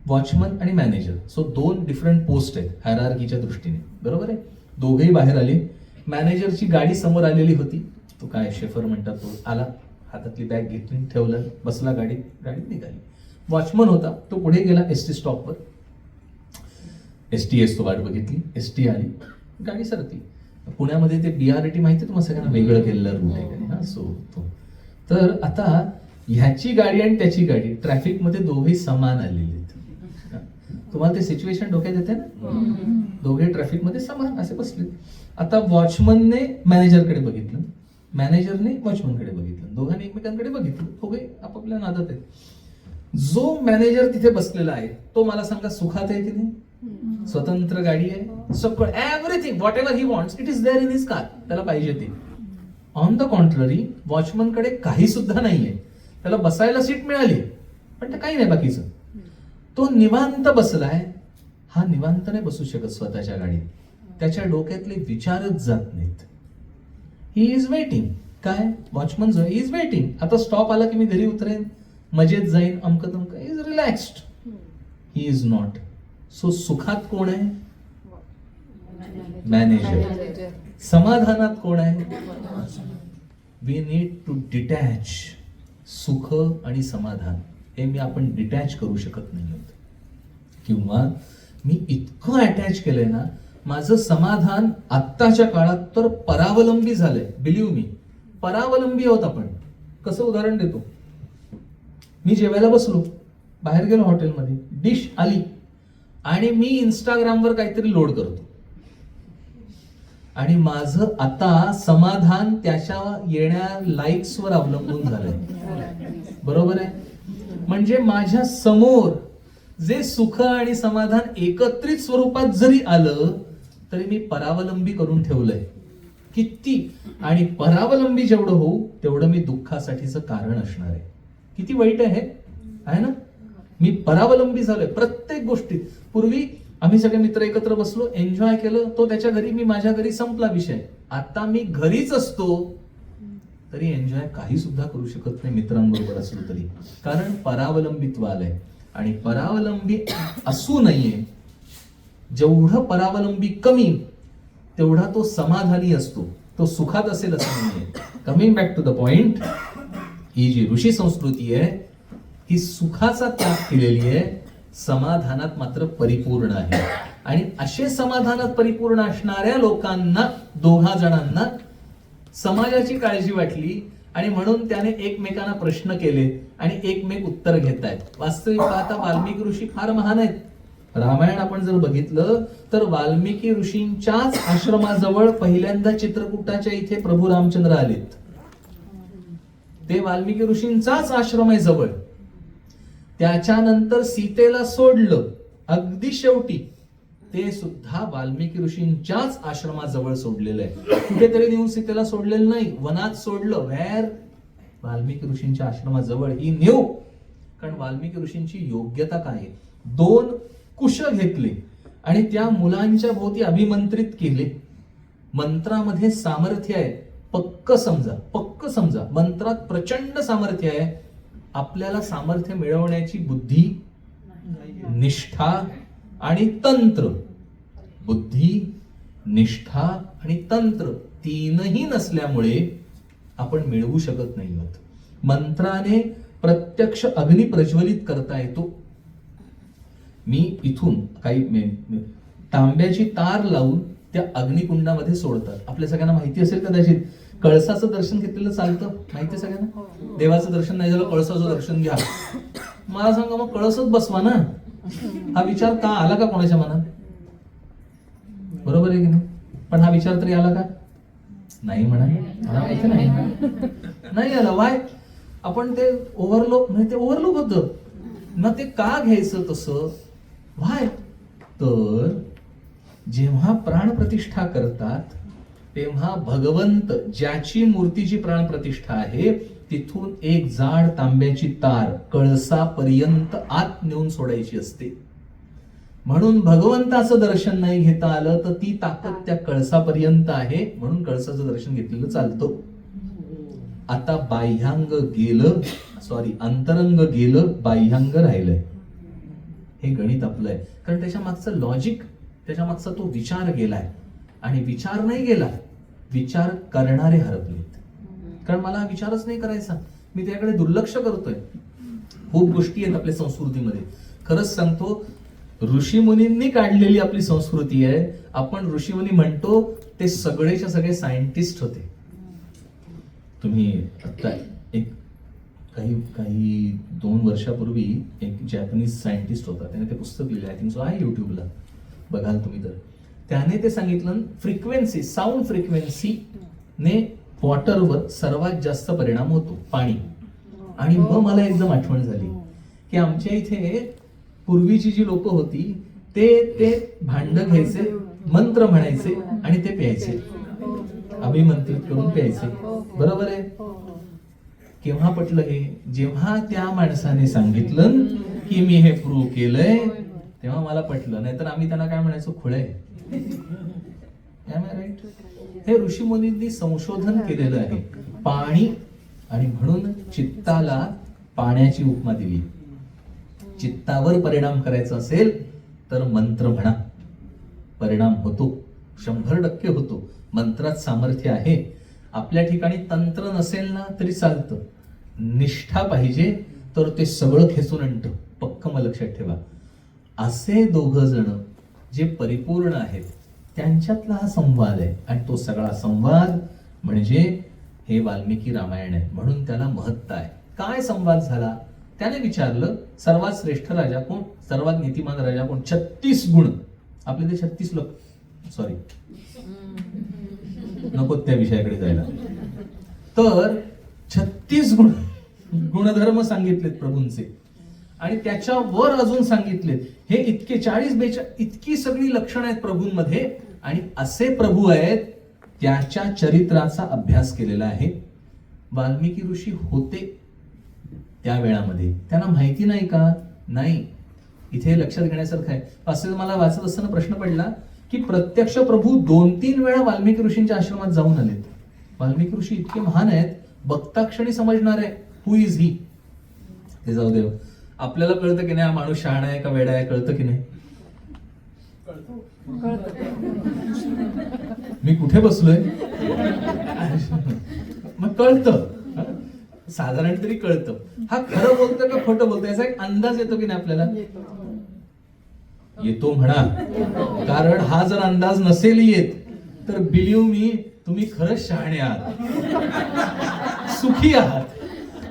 वॉचमन आणि मॅनेजर. सो 2 डिफरंट पोस्ट आहेत हायरार्कीच्या दृष्टीने, बरोबर आहे. दोघेही बाहेर आले. मॅनेजरची गाडी समोर आलेली होती. तो काय शेफर म्हणतात, तो आला, हातातली बॅग घेतली, ठेवलं, बसला गाडीत, गाडी निघाली. वॉचमन होता, तो पुढे गेला एसटी स्टॉपवर. एसटी तो वाट बघितली, एसटी आली, गाडी सरकली. पुण्यामध्ये ते BRT माहिती तुम्हाला सगळ्यांना वेगळं केलेलं रूट आहे ना. सो तो तर आता ह्याची गाडी आणि त्याची गाडी ट्रॅफिक मध्ये दोघे समान आलेले आहेत. तुम्हाला ते सिच्युएशन डोक्यात येते ना, दोघे ट्रॅफिक मध्ये समान असे बसले. आता वॉचमनने मॅनेजरकडे बघितलं, मॅनेजरने वॉचमनकडे बघितलं, दोघांनी एकमेकांकडे बघितलं, दोघे आपापल्या नादात आहेत. जो मॅनेजर तिथे बसलेला आहे तो मला सांगा सुखात आहे की नाही? स्वतंत्र गाडी आहे, सगळं everything whatever he wants it is there in his car, त्याला पाहिजे ते. ऑन द कॉन्ट्ररी वॉचमन कडे काही सुद्धा नाहीये. त्याला बसायला सीट मिळाली पण ते काही नाही बाकीचं. तो निवांत बसलाय. हा निवांत नाही बसू शकत स्वतःच्या गाडीत, त्याच्या डोक्यातले विचारच जात नाहीत. He is waiting. काय वॉचमन जो इज वेटिंग. आता स्टॉप आला की मी घरी उतरेन, मजेत जाईन, अमक तमक, is relaxed. He is not. So सुखात कोण आहे? मॅनेजर. समाधानात कोण आहे? We need to detach. सुख आणि समाधान हे मी आपण डिटॅच करू शकत नाही. किंवा मी इतकं अटॅच केलंय ना, माझं समाधान आत्ताच्या काळात तर परावलंबी झालंय. बिलीव्ह मी, परावलंबी आहोत आपण. कसं उदाहरण देतो, मी जेवायला बसलो, बाहेर गेलो हॉटेलमध्ये, डिश आली आणि मी इंस्टाग्रामवर काहीतरी लोड करतो, आणि माझं आता समाधान त्याच्या येण्या लाईक्सवर अवलंबून झालंय. बरोबर आहे. म्हणजे माझ्या समोर जे सुख आणि समाधान एकत्रित स्वरूपात जरी आलं तरी मी परावलंबी करून ठेवलंय. किती आणि परावलंबी जेवढं होऊ तेवढं मी दुःखासाठीचं कारण असणार आहे. किती वाईट आहे ना. मी परावलंबी झालोय प्रत्येक गोष्टीत. पूर्वी आम्ही सगळे मित्र एकत्र बसलो, एन्जॉय केलं, तो त्याच्या घरी, मी माझ्या घरी, संपला विषय. आता मी घरीच असतो तरी एन्जॉय काही सुद्धा करू शकत नाही मित्रांबरोबर असलो तरी, कारण परावलंबित्व आलंय. आणि परावलंबी असू नये. जेवढं परावलंबी कमी तेवढा तो समाधानी असतो, तो सुखात असेल असं नाहीये. Coming back to the point, ही जी ऋषी संस्कृती आहे ही सुखाचा त्याग केलेली आहे, समाधानात मात्र परिपूर्ण आहे. आणि असे समाधानात परिपूर्ण असणाऱ्या लोकांना, दोघा जणांना समाजाची काळजी वाटली आणि म्हणून त्याने एकमेकांना प्रश्न केले आणि एकमेक उत्तर घेत आहेत. वास्तविक पाहता वाल्मिकी ऋषी फार महान आहेत. रामायण आपण जर बघितलं तर वाल्मिकी ऋषींच्याच आश्रमाजवळ पहिल्यांदा चित्रकूटाच्या इथे प्रभू रामचंद्र आलेत. ते वाल्मिकी ऋषींचाच आश्रम आहे जवळ. त्याच्यानंतर सीतेला सोडलं अगदी शेवटी, ते सुद्धा वाल्मिकी ऋषींच्याच आश्रमाजवळ सोडलेलं आहे. कुठेतरी नेऊन सीतेला सोडलेलं नाही, वनात सोडलं. व्हेर? वाल्मिकी ऋषींच्या आश्रमाजवळ ही नेऊ. कारण वाल्मिकी ऋषींची योग्यता काय आहे? 2 कुश घेतले आणि त्या मुलांच्या भोवती अभिमंत्रित केले. मंत्रामध्ये सामर्थ्य आहे, पक्क समजा. मंत्रात प्रचंड सामर्थ्य आहे. आपल्याला सामर्थ्य मिळवण्याची बुद्धी, निष्ठा आणि तंत्र. बुद्धी, निष्ठा आणि तंत्र तीनही नसल्यामुळे आपण मिळवू शकत नाही आहोत. मंत्राने प्रत्यक्ष अग्नी प्रज्वलित करता येतो. मी इथून काही तांब्याची तार लावून त्या अग्निकुंडामध्ये सोडतात. आपल्या सगळ्यांना माहिती असेल कदाचित, कळसाचं दर्शन घेतलेलं चालतं, माहिती आहे सगळ्यांना? देवाचं दर्शन नाही झालं, कळसाचं दर्शन घ्या. मला सांगा, मग कळसच बसवा ना. हा विचार का आला का कोणाच्या मनात? बरोबर आहे की नाही? पण हा विचार तरी आला का? नाही म्हणा, मला माहिती नाही आला. वाय? आपण ते ओव्हरलोक, म्हणजे ते ओव्हरलोक होतं. मग ते का घ्यायचं तसं? व्हाय? तर जेव्हा प्राणप्रतिष्ठा करतात तेव्हा भगवंत ज्याची मूर्तीची प्राणप्रतिष्ठा आहे तिथून एक जाड तांब्याची तार कळसापर्यंत आत नेऊन सोडायची असते. म्हणून भगवंताचं दर्शन नाही घेता आलं तर ती ताकद त्या कळसापर्यंत आहे, म्हणून कळसाचं दर्शन घेतलेलं चालतं. आता बाह्यांग गेलं, अंतरंग गेलं, बाह्यांग राहिलंय. हे गणित आपलं आहे. कारण त्याच्या मागचं लॉजिक, त्याच्या मागचा तो विचार गेलाय. आणि विचार नाही गेला, विचार करणारे हरपलेत. कारण मला विचारच नाही करायचा, मी त्याकडे दुर्लक्ष करतोय. खूप गोष्टी आहेत आपल्या संस्कृतीमध्ये. खरंच सांगतो, ऋषीमुनींनी काढलेली आपली संस्कृती आहे. आपण ऋषीमुनी म्हणतो ते सगळेच्या सगळे सायंटिस्ट होते. तुम्ही आता एक काही 2 वर्षापूर्वी एक जॅपनीज सायंटिस्ट होता, त्याने ते पुस्तक लिहिलं, आय थिंक सो आहे युट्यूबला, बघाल तुम्ही तर. त्याने ते सांगितलं, फ्रिक्वेन्सी, साऊंड फ्रिक्वेन्सी ने वॉटरवर सर्वात जास्त परिणाम होतो, पाणी. आणि मग मला एकदम आठवण झाली की आमच्या इथे पूर्वीची जी लोक होती ते भांड घ्यायचे, मंत्र म्हणायचे आणि ते प्यायचे, अभिमंत्रित करून प्यायचे. बरोबर आहे? केव्हा पटलं हे? जेव्हा त्या माणसाने सांगितलं की मी हे प्रूव्ह केलंय तेव्हा मला पटलं. नाहीतर आम्ही त्यांना काय म्हणायचो? खुळे. हे ऋषीमुनींनी संशोधन केलेलं आहे. पाणी, आणि म्हणून चित्ताला पाण्याची उपमा दिली. चित्तावर परिणाम करायचा असेल तर मंत्र म्हणा, परिणाम होतो, 100% होतो. मंत्रात सामर्थ्य आहे. आपल्या ठिकाणी तंत्र नसेल ना तरी चालतं, निष्ठा पाहिजे तर ते सगळं खेचून आणतं. पक्क मग लक्षात ठेवा. असे 2 जण जे परिपूर्ण आहेत त्यांच्यातला हा संवाद आहे. आणि तो सगळा संवाद म्हणजे हे वाल्मिकी रामायण आहे. म्हणून त्याला महत्त्व आहे. काय संवाद झाला? त्याने विचारलं, सर्वात श्रेष्ठ राजा कोण, सर्वात नीतिमान राजा कोण? 36 गुण. आपले ते 36 लोक, सॉरी नको त्या विषयाकडे जायला. तर 36 गुणधर्म सांगितलेत प्रभूंचे. आणि त्याच्यावर अजून सांगितलेत हे इतके 40-42 इतकी सगळी लक्षणं आहेत प्रभूंमध्ये. आणि असे प्रभू आहेत त्याच्या चरित्राचा अभ्यास केलेला आहे. वाल्मिकी ऋषी होते त्या वेळामध्ये, त्यांना माहिती नाही का? नाही. इथे लक्षात घेण्यासारखं आहे. असं मला वाचत असताना प्रश्न पडला की प्रत्यक्ष प्रभू 2-3 वेळा वाल्मिकी ऋषींच्या आश्रमात जाऊन आलेत. वाल्मिकी ऋषी इतके महान आहेत, बघता क्षणी समजणार आहे हु इज ही. ते जाऊ दे, आपल्याला कळतं की नाही हा माणूस शहाणा आहे का वेडा आहे? कळतं की नाही? मी कुठे बसलोय मग कळतं, साधारण तरी कळतं. हा खरं बोलतोय का खोटं बोलतोय याचा एक अंदाज येतो की नाही आपल्याला? येतो म्हणा. कारण हा जर अंदाज नसेल येत तर बिलीव्ह मी, तुम्ही खरंच शहाणे आहात. सुखी आहात.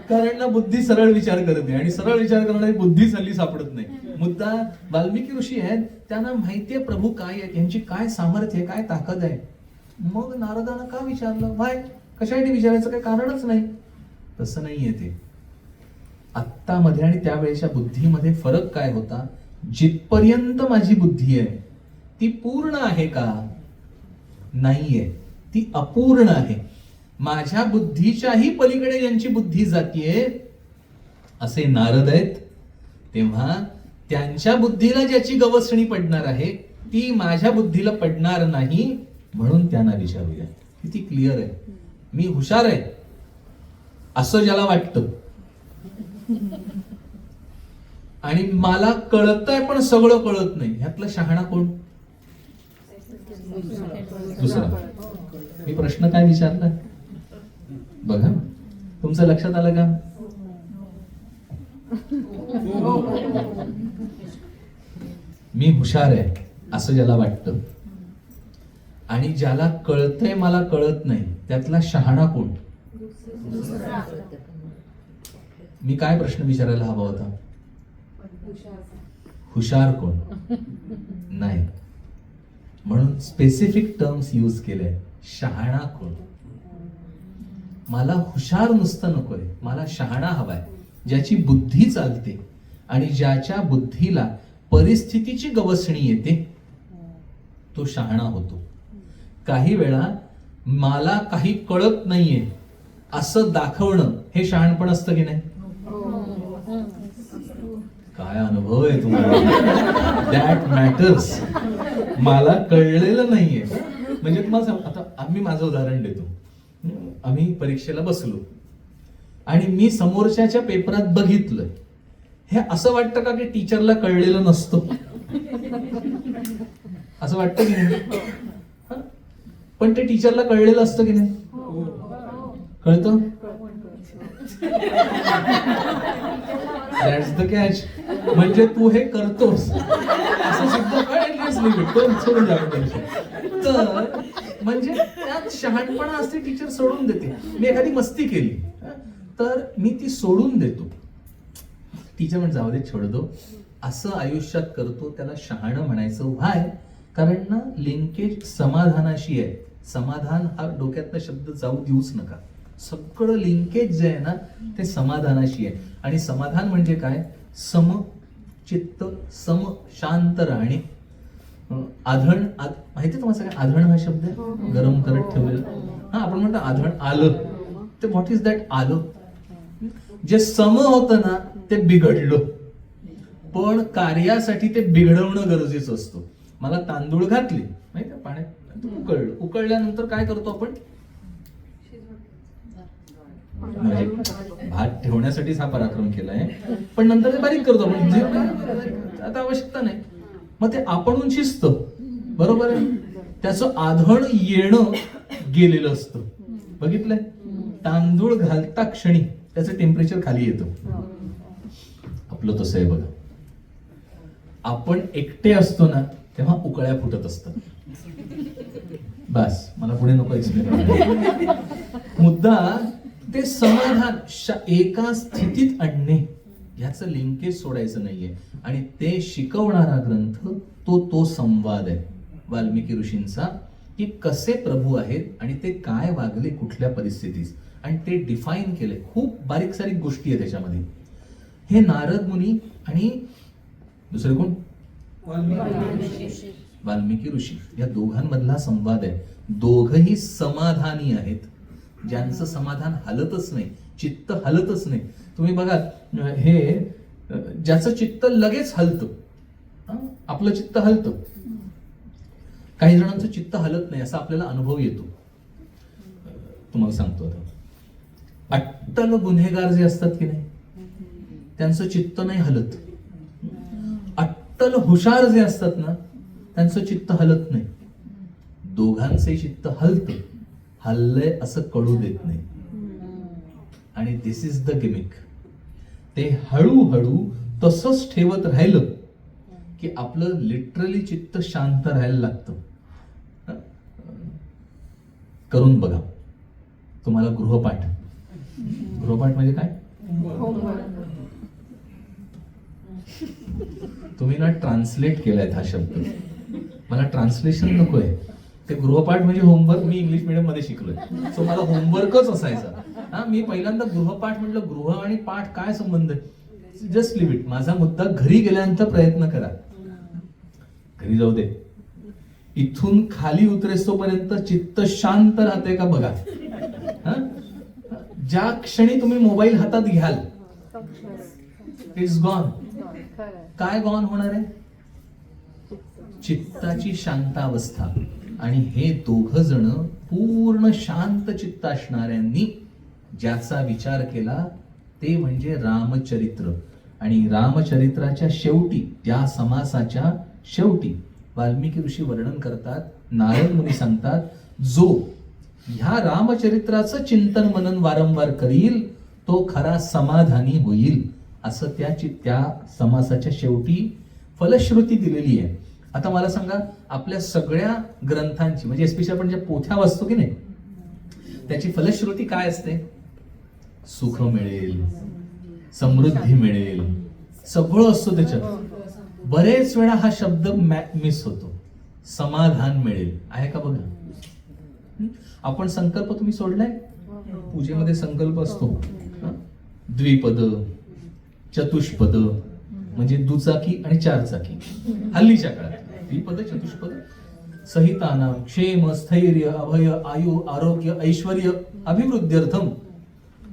कारण ना बुद्धी सरळ विचार करत नाही आणि सरळ विचार करणारी बुद्धी हल्ली सापडत नाही. मुद्दा वाल्मिकी ऋषी आहेत, त्यांना माहितीये प्रभू काय आहेत, यांची काय सामर्थ्य आहे, काय ताकद आहे. मग नारदानं का विचारलं? वाय कशासाठी विचारायचं, काही कारणच नाही. तसं नाहीये ते. आत्तामध्ये आणि त्यावेळेच्या बुद्धीमध्ये फरक काय होता? जिथपर्यंत माझी बुद्धी आहे ती पूर्ण आहे का? नाहीये, ती अपूर्ण आहे. माझ्या बुद्धीच्याही पलीकडे ज्यांची बुद्धी जातीये असे नारद आहेत. तेव्हा त्यांच्या बुद्धीला ज्याची गवसणी पडणार आहे ती माझ्या बुद्धीला पडणार नाही, म्हणून त्यांना विचारूया. किती क्लिअर आहे. मी हुशार आहे असं ज्याला वाटतं आणि मला कळतंय पण सगळं कळत नाही, ह्यातला शहाणा कोण? दुसरा. मी प्रश्न काय विचारला बघा, तुमचं लक्षात आलं का? मी हुशार आहे असं ज्याला वाटतं आणि ज्याला कळतंय मला कळत नाही, त्यातला शहाणा कोण? मी काय प्रश्न विचारायला हवा होता? हुशार कोण? नाही, म्हणून स्पेसिफिक टर्म्स यूज केले. शहाणा कोण? मला हुशार नुसतं नकोय, मला शहाणा हवाय, ज्याची बुद्धी चालते आणि ज्याच्या बुद्धीला परिस्थितीची गवसणी येते, तो शहाणा होतो. काही वेळा मला काही कळत नाहीये असं दाखवणं हे शहाणपण असतं की नाही? काय अनुभव आहे तुम्हाला? That matters. मला कळलेलं नाहीये म्हणजे तुम्हाला आता आम्ही माझं उदाहरण देतो. आम्ही परीक्षेला बसलो आणि मी समोरच्याच्या पेपरात बघितलं, हे असं वाटतं का की टीचरला कळलेलं नसतं? असं वाटतं की नाही? पण ते टीचरला कळलेलं असतं की नाही? कळतं. That's the catch. म्हणजे तू हे करतोस असं सिद्ध सोडून द्यावं. तर म्हणजे त्यात शहाणपणा असते, टीचर सोडून देते. मी एखादी मस्ती केली तर मी ती सोडून देतो, टीचर म्हणजे जाऊ दे छोड दो, असं आयुष्यात करतो. त्याला शहाणं म्हणायचं. व्हाय? कारण ना लिंकेज समाधानाशी आहे. समाधान हा डोक्यातला शब्द जाऊ देऊच नका. सगळं लिंकेज जे आहे ना ते समाधानाशी आहे. आणि समाधान म्हणजे काय? सम चित्त, सम शांत राहणे. आधण, माहिती तुम्हाला काय आधण हा शब्द आहे? गरम करत ठेवलेलं. हा, आपण म्हणतो आधण आलं. ते व्हॉट इज दॅट आलं? जे सम होतं ना ते बिघडलं, पण कार्यासाठी ते बिघडवणं गरजेचं असतं. मला तांदूळ घातले माहिती आहे पाण्यात, उकळलं. उकळल्यानंतर काय करतो आपण? भात ठेवण्यासाठीच हा पराक्रम केलाय, पण नंतर ते बारीक करतो आपण. जे आता आवश्यकता नाही, मग ते आपणहून शिजतं. बरोबर आहे? त्याचं आधण येणं गेलेलं असतं. बघितलंय? तांदूळ घालता क्षणी त्याचं टेम्परेचर खाली येतं. आपलं तसं आहे बघा. आपण एकटे असतो ना तेव्हा उकळ्या फुटत असतात. बस, मला पुढे नको एक्सप्लेन. मुद्दा ते समाधान एका स्थितीत आणणे, ह्याचं लिंकेज सोडायचं नाहीये. आणि ते शिकवणारा ग्रंथ तो संवाद आहे वाल्मिकी ऋषींचा, की कसे प्रभू आहेत आणि ते काय वागले कुठल्या परिस्थितीत, आणि ते डिफाईन केले. खूप बारीक सारीक गोष्टी आहेत त्याच्यामध्ये. हे नारद मुनी आणि दुसरे कोण? वाल्मिकी ऋषी, या दोघांमधला संवाद आहे. दोघही समाधानी आहेत, ज्यांचं समाधान हलतच नाही, चित्त हलतच नाही. तुम्ही बघा, हे ज्याचं चित्त लगेच हलतं, आपलं चित्त हलतं. काही जणांचं चित्त हलत नाही असा आपल्याला अनुभव येतो. तुम्हाला सांगतो आता, अट्टल गुन्हेगार जे असतात की नाही त्यांचं चित्त नाही हलत. अट्टल हुशार जे असतात ना त्यांचं चित्त हलत नाही. दोघांचे चित्त हलतं, हल्लय असं कळू देत नाही. आणि दिस इज द गिमिक. ते हळूहळू तसंच ठेवत राहिलं की आपलं लिटरली चित्त शांत राहायला लागतं. करून बघा, तुम्हाला गृहपाठ. गृहपाठ म्हणजे काय? तुम्ही ना ट्रान्सलेट केलाय हा शब्द. मला ट्रान्सलेशन नकोय. ते गृहपाठ म्हणजे होमवर्क. मी इंग्लिश मीडियम मध्ये शिकलोय, सो मला होमवर्कच असायचा. हा, मी पहिल्यांदा गृहपाठ म्हटलं. गृह आणि पाठ काय संबंध आहे? Just leave it. माझा मुद्दा घरी गेल्यानंतर प्रयत्न करा. घरी जाऊ दे, इथून खाली उतरेस्तोपर्यंत चित्त शांत राहते का बघा. हा? ज्या क्षणी तुम्ही मोबाईल हातात घ्याल, इट्स गॉन. काय गॉन होणार आहे? चित्ताची शांतावस्था. आणि हे दोघ जण पूर्ण शांत चित्त असणाऱ्यांनी ज्याचा विचार केला ते म्हणजे रामचरित्र. आणि रामचरित्राच्या शेवटी, त्या समासाच्या शेवटी वाल्मिकी ऋषी वर्णन करतात, नारद मुनी सांगतात, जो ह्या रामचरित्राचं चिंतन मनन वारंवार करील तो खरा समाधानी होईल, असं त्या समासाच्या शेवटी फलश्रुती दिलेली आहे. आता मला सांगा, आपल्या सगळ्या ग्रंथांची, म्हणजे एस्पेशली आपण ज्या पोथ्या वाचतो की नाही, त्याची फलश्रुती काय असते? सुख मिळेल, समृद्धी मिळेल, सगळं असतं त्याच्यात. बरेच वेळा हा शब्द मिस होतो, समाधान मिळेल. आहे का बघा. आपण संकल्प तुम्ही सोडलाय? पूजेमध्ये संकल्प असतो. द्विपद, चतुष्पद, म्हणजे दुचाकी आणि चारचाकी. हल्लीच्या काळात द्विपद, चतुष्पद, सहितानाम क्षेम स्थैर्य अभय आयु आरोग्य ऐश्वर्य अभिवृद्ध्यर्थम.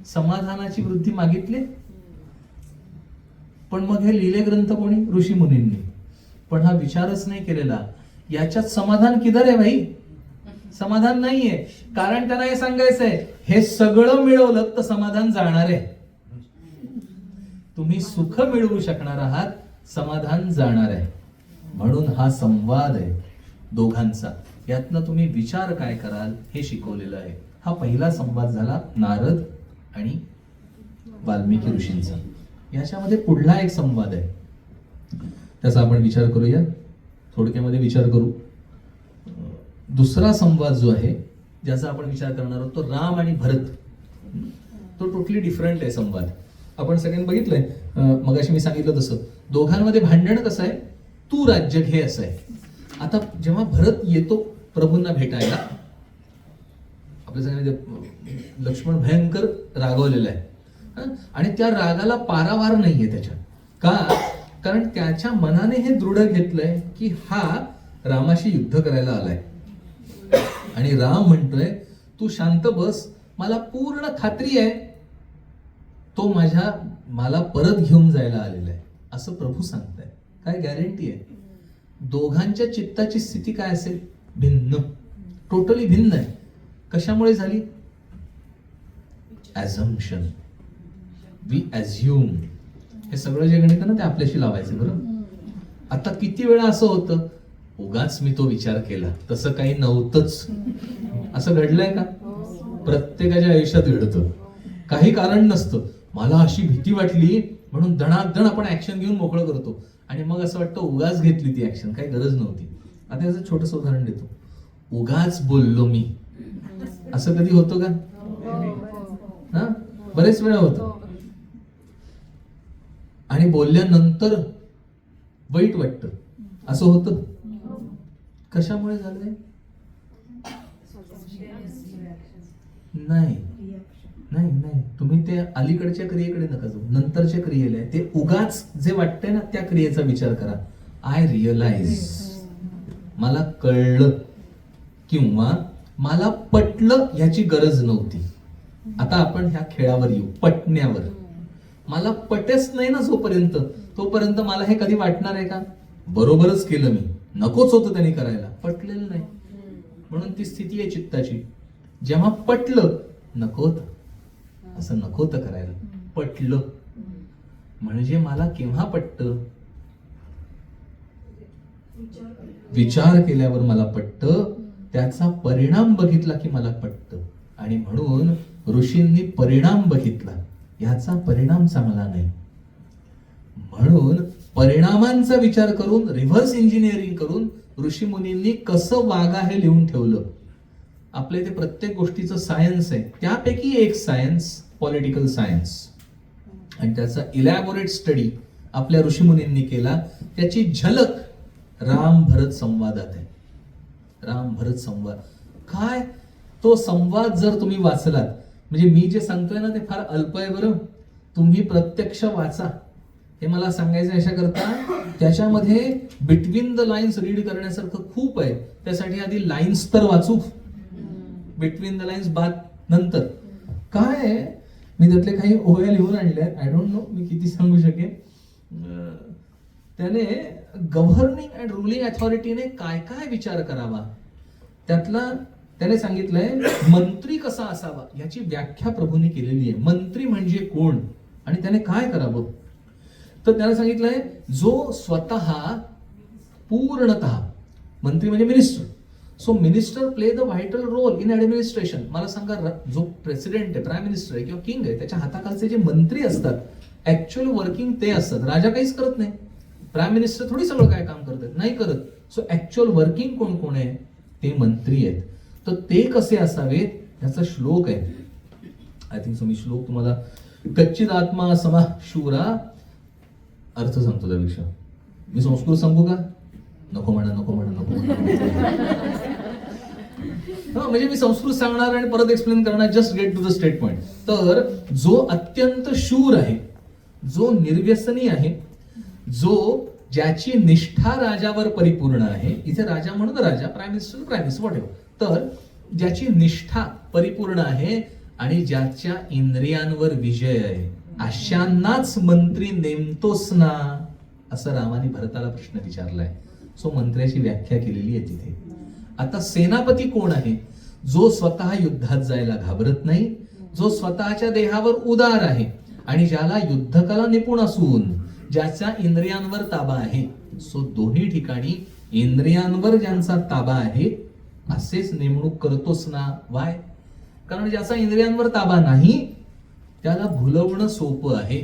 समाधानाची वृद्धी मागितली. पण मग हे लिहिले ग्रंथ कोणी? ऋषी मुनींनी. पण हा विचारच नाही केलेला, याच्यात समाधान किधर आहे भाई? समाधान नाहीये. कारण त्यांना हे सांगायचंय, हे सगळं मिळवलं तर समाधान जाणार आहे. तुम्ही सुख मिळवू शकणार आहात, समाधान जाणार आहे. म्हणून हा संवाद आहे दोघांचा. यातनं तुम्ही विचार काय कराल हे शिकवलेलं आहे. हा पहिला संवाद झाला नारद आणि वाल्मिकी ऋषींचा. याच्यामध्ये पुढला एक संवाद आहे, त्याचा आपण विचार करूया, थोडक्यामध्ये विचार करू. दुसरा संवाद जो आहे ज्याचा आपण विचार करणार आहोत तो राम आणि भरत. तो टोटली डिफरंट आहे संवाद. आपण सगळ्यांनी बघितलंय, मगाशी मी सांगितलं तसं दोघांमध्ये भांडण कसं आहे? तू राज्य घे असं आहे. आता जेव्हा भरत येतो प्रभूंना भेटायला, आपल्या सगळ्यांनी लक्ष्मण भयंकर रागवलेला आहे. आणि त्या रागाला पारावार नाहीये त्याच्यात. का? कारण त्याच्या मनाने हे दृढ घेतलंय की हा रामाशी युद्ध करायला आलाय. आणि राम म्हणतोय, तू शांत बस, मला पूर्ण खात्री आहे तो मला परत घेऊन जायला आलेला आहे, असं प्रभू सांगताय. काय गॅरंटी आहे? दोघांच्या चित्ताची स्थिती काय असेल? भिन्न, टोटली भिन्न आहे. कशामुळे झाली? ॲझम्पशन. We assume. हे सगळं जे गणित ना ते आपल्याशी लावायचं. बरं, आता किती वेळा असं होतं, उगाच मी तो विचार केला, तसं काही नव्हतंच. असं घडलंय का? प्रत्येकाच्या आयुष्यात घडतं. काही कारण नसतं, मला अशी भीती वाटली म्हणून धडाधड आपण ऍक्शन घेऊन मोकळं करतो. आणि मग असं वाटतं उगाच घेतली ती ऍक्शन, काही गरज नव्हती. आता याचं छोटस उदाहरण देतो. उगाच बोललो मी, असं कधी होतं का? हा, बरेच वेळा होतं. आणि बोलल्यानंतर वाईट वाटतं, असं होतं. कशामुळे झालंय? नाही नाही नाही, तुम्ही ते अलीकडच्या क्रियेकडे नका जाऊ, नंतरच्या क्रियेला आहे. ते उगाच जे वाटतंय ना त्या क्रियेचा विचार करा. आय रिअलाइज, मला कळलं किंवा मला पटलं, ह्याची गरज नव्हती. आता आपण ह्या खेळावर येऊ, पटण्यावर. मला पटेच नाही ना जोपर्यंत, तोपर्यंत मला हे कधी वाटणार आहे का बरोबरच केलं मी, नकोच होतं त्यांनी करायला, पटलेलं नाही. म्हणून ती स्थिती आहे चित्ताची. जेव्हा पटलं, नको होतं, असं नको होतं करायला, पटलं म्हणजे मला केव्हा पटतं? विचार केल्यावर मला पटतं, त्याचा परिणाम बघितला की मला पटतं. आणि म्हणून ऋषींनी परिणाम बघितला, याचा परिणाम चांगला नाही, म्हणून परिणामांचा विचार करून रिव्हर्स इंजिनिअरिंग करून ऋषी मुनींनी कसं वागा हे लिहून ठेवलं. आपल्या इथे प्रत्येक गोष्टीचं सायन्स आहे, त्यापैकी एक सायन्स पॉलिटिकल सायन्स आणि त्याचा इलॅबोरेट स्टडी आपल्या ऋषीमुनींनी केला. त्याची झलक राम भरत संवादात आहे. राम भरत संवाद काय, तो संवाद जर तुम्ही वाचलात, म्हणजे मी जे सांगतोय ना ते फार अल्प आहे बरं, तुम्ही प्रत्यक्ष वाचा. हे मला सांगायचं अशा करता त्याच्यामध्ये बिटवीन द लाईन्स रीड करण्यासारखं खूप आहे. त्यासाठी आधी लाईन्स तर वाचू, बिटवीन द लाईन्स बाद नंतर. काय मी त्यातले काही ओव्या लिहून आणल्या, आय डोंट नो मी किती सांगू शकेन. त्याने गव्हर्निंग अँड रुलिंग अथॉरिटीने काय काय विचार करावा, त्यातला त्याने सांगितलंय मंत्री कसा असावा याची व्याख्या प्रभूंनी केलेली आहे. मंत्री म्हणजे कोण आणि त्याने काय करावं, तर त्याने सांगितलंय जो स्वतः पूर्णतः, मंत्री म्हणजे minister, so minister play the vital role in administration. मला सांगा, जो प्रेसिडेंट आहे, प्राईम मिनिस्टर आहे किंवा किंग आहे, त्याच्या हाताखालचे जे मंत्री असतात ऍक्च्युअल वर्किंग ते असतात. राजा काहीच करत नाही, प्राईम मिनिस्टर थोडी सगळं काय काम करतात, नाही करत. सो ऍक्च्युअल वर्किंग कोण कोण आहे, ते मंत्री आहेत. तर ते कसे असावेत याचा श्लोक आहे. आय थिंक सो मी श्लोक तुम्हाला, कच्चिद आत्मा समा शूरा, अर्थ सांगतो त्यापेक्षा. मी संस्कृत सांगू का? नको म्हणा. म्हणजे मी संस्कृत सांगणार आणि परत एक्सप्लेन करणार, just get to the state point. तर जो अत्यंत शूर आहे, जो निर्व्यसनी आहे, जो ज्याची निष्ठा राजावर परिपूर्ण आहे, इथे राजा म्हणून राजा, प्राईम मिनिस्टर व्हॉट एव्हर, तर ज्याची निष्ठा परिपूर्ण आहे आणि ज्याच्या इंद्रियांवर विजय आहे, अशांनाच मंत्री नेमतोस ना, असं रामाने भरताला प्रश्न विचारलाय. सो मंत्र्याची व्याख्या केलेली आहे तिथे. आता सेनापती कोण आहे? जो स्वतः युद्धात जायला घाबरत नाही, जो स्वतःच्या देहावर उदार आहे आणि ज्याला युद्धकला निपुण असून ज्याच्या इंद्रियांवर ताबा आहे. सो दोन्ही ठिकाणी इंद्रियांवर ज्यांचा ताबा आहे असेच नेमणूक करतोस ना. वाय? कारण ज्याचा इंद्रियांवर ताबा नाही त्याला भुलवणं सोपं आहे.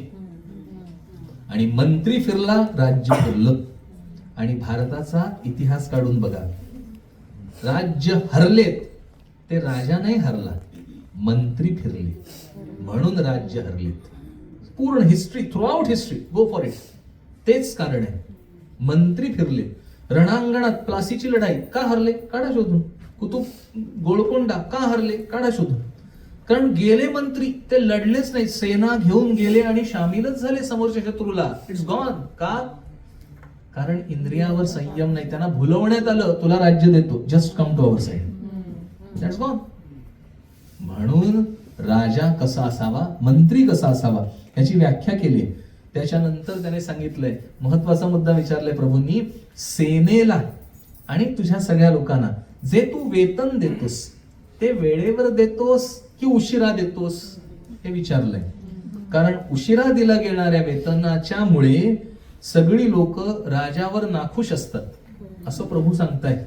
आणि मंत्री फिरला, राज्य फिरलं. आणि भारताचा इतिहास काढून बघा, राज्य हरलेत ते राजा नाही हरला, मंत्री फिरले म्हणून राज्य हरलेत. पूर्ण history, through out history, go for it, तेच कारण आहे. मंत्री फिरले. रणांगणात प्लासीची लढाई का हरले? काढा शोधून. कुतुब गोळकोंडा का हरले? काढा शोधून. कारण गेले मंत्री, ते लढलेच नाही, सेना घेऊन गेले आणि शामीलच झाले समोरच्या शत्रूला. It's gone. का? कारण इंद्रियावर संयम नाही. त्यांना भुलवण्यात आलं, तुला राज्य देतो, just come to our side, that's gone. म्हणून राजा कसा असावा, मंत्री कसा असावा याची व्याख्या केली. त्याच्यानंतर त्याने सांगितलंय, महत्वाचा मुद्दा विचारलाय प्रभूंनी, सेनेला आणि तुझ्या सगळ्या लोकांना जे तू वेतन देतोस ते वेळेवर देतोस की उशिरा देतोस हे विचारलंय. कारण उशिरा दिला गेणाऱ्या वेतनाच्या मुळे सगळी लोक राजावर नाखुश असतात असं प्रभू सांगतायत.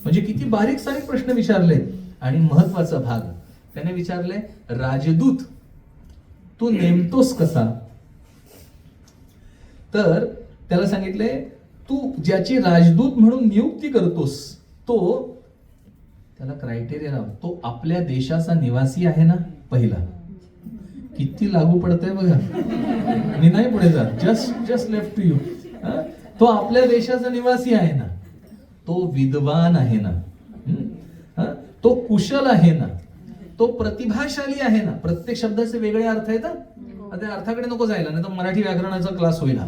म्हणजे किती बारीक सारीक प्रश्न विचारले. आणि महत्वाचा भाग त्याने विचारले, राजदूत तू नेमतोस कसा? तर त्याला सांगितले, तू ज्याची राजदूत म्हणून नियुक्ती करतोस तो, त्याला क्रायटेरिया लाव, तो आपल्या देशाचा निवासी आहे ना. पहिला किती लागू पडतंय बघा, मी नाही पुढे जात, जस्ट लेफ्ट टू यू. तो आपल्या देशाचा निवासी आहे ना, तो विद्वान आहे ना, तो कुशल आहे ना, तो प्रतिभाशाली आहे ना. प्रत्येक शब्दाचे वेगळे अर्थ आहेत. त्या अर्थाकडे नको जायला, नाही तर मराठी व्याकरणाचा क्लास होईल.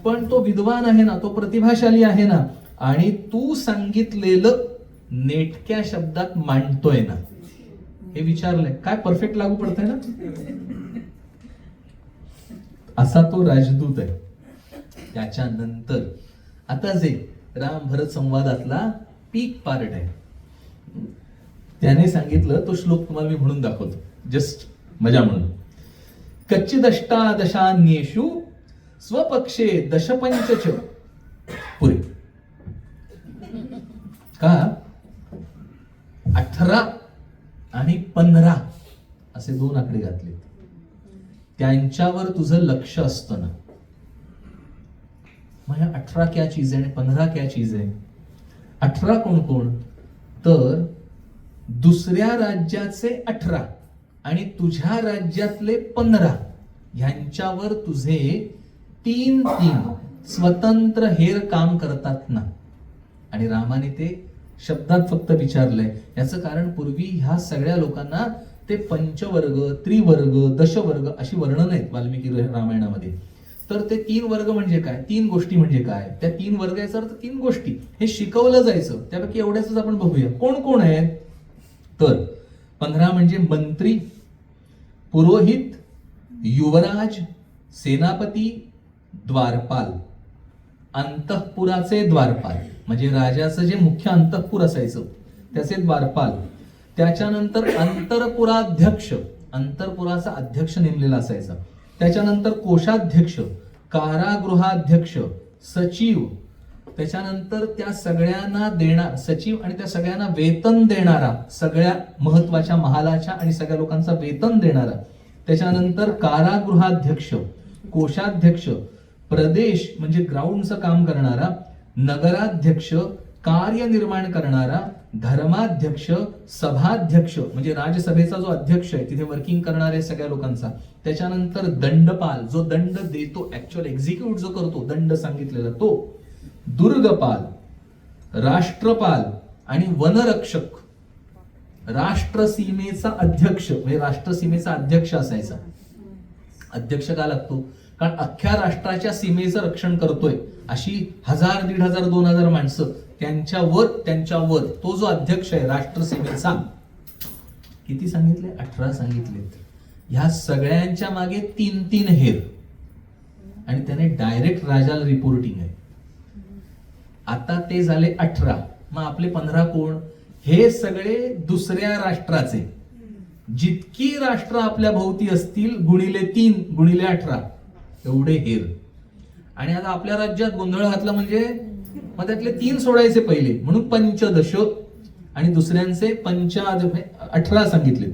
पण तो विद्वान आहे ना, तो प्रतिभाशाली आहे ना, आणि तू सांगितलेलं नेटक्या शब्दात मांडतोय ना, हे विचारलंय. काय परफेक्ट लागू पडतंय ना. असा तो राजदूत आहे. त्याच्यानंतर आता जे राम भरत संवादातला पीक पार्ट आहे, त्याने सांगितलं, तो श्लोक तुम्हाला मी म्हणून दाखवतो, जस्ट मजा म्हणून. कच्चिदष्टादशान्येषु स्वपक्षे दशपंचच पुरे. का 18 आणि 15 असे दोन आकडे घातले, त्यांच्यावर तुझं लक्ष असतं ना. मग 18 क्या चीज आहे आणि 15 क्या चीज आहे? 18 कोण कोण? तर दुसऱ्या राज्याचे 18 आणि तुझ्या राज्यातले 15 ह्यांच्यावर तुझे 3 स्वतंत्र हेर काम करतात ना. आणि रामाने ते शब्दात फक्त विचारलंय. याचं कारण पूर्वी ह्या सगळ्या लोकांना ते पंचवर्ग, त्रिवर्ग, दशवर्ग अशी वर्णन आहेत वाल्मिकी रामायणामध्ये. तर ते 3 वर्ग म्हणजे काय, 3 गोष्टी म्हणजे काय, त्या 3 वर्ग याचा अर्थ 3 गोष्टी हे शिकवलं जायचं. त्यापैकी एवढ्याच आपण बघूया कोण कोण आहेत. तर 15 म्हणजे मंत्री, पुरोहित, युवराज, सेनापती, द्वारपाल. अंतःपुराचे द्वारपाल म्हणजे राजाचं जे मुख्य अंतःपुर असायचं त्याचे द्वारपाल. त्याच्यानंतर अंतरपुराध्यक्ष, अंतरपुराचा अध्यक्ष नेमलेला असायचा. त्याच्यानंतर कोषाध्यक्ष, कारागृहाध्यक्ष, सचिव. त्याच्यानंतर त्या सगळ्यांना देणार सचिव आणि त्या सगळ्यांना वेतन देणारा, सगळ्या महत्वाच्या महालाच्या आणि सगळ्या लोकांचा वेतन देणारा. त्याच्यानंतर कारागृहाध्यक्ष, कोषाध्यक्ष, प्रदेश म्हणजे ग्राउंडचं काम करणारा, नगराध्यक्ष, कार्य निर्माण करणारा, धर्माध्यक्ष, सभाध्यक्ष म्हणजे राजसभेचा जो अध्यक्ष आहे तिथे वर्किंग करणारे सगळ्या लोकांचा. त्याच्यानंतर दंडपाल जो दंड देतो, ऍक्च्युअल एक्झिक्यूट जो करतो दंड सांगितलेला तो, दुर्गपाल, राष्ट्रपाल आणि वनरक्षक. राष्ट्र सीमेचा अध्यक्ष म्हणजे राष्ट्र सीमेचा अध्यक्ष असायचा. अध्यक्ष का लागतो, कारण अख्ख्या राष्ट्राच्या सीमेचं रक्षण करतोय अशी 1000, 1500, 2000 माणसं त्यांच्यावर तो जो अध्यक्ष आहे राष्ट्र सीमेचा. किती सांगितले, 18 सांगितलेत. ह्या सगळ्यांच्या मागे 3 हेर आणि त्याने डायरेक्ट राजाला रिपोर्टिंग आहे. आता ते झाले 18. मग आपले 15 कोण, हे सगळे दुसऱ्या राष्ट्राचे. जितकी राष्ट्र आपल्या भोवती असतील गुणिले 3 गुणिले 18 एवढे हेर. आणि आता आपल्या राज्यात गोंधळ घातला म्हणजे मग त्यातले 3 सोडायचे पहिले म्हणून 15 आणि दुसऱ्यांचे 18 सांगितले.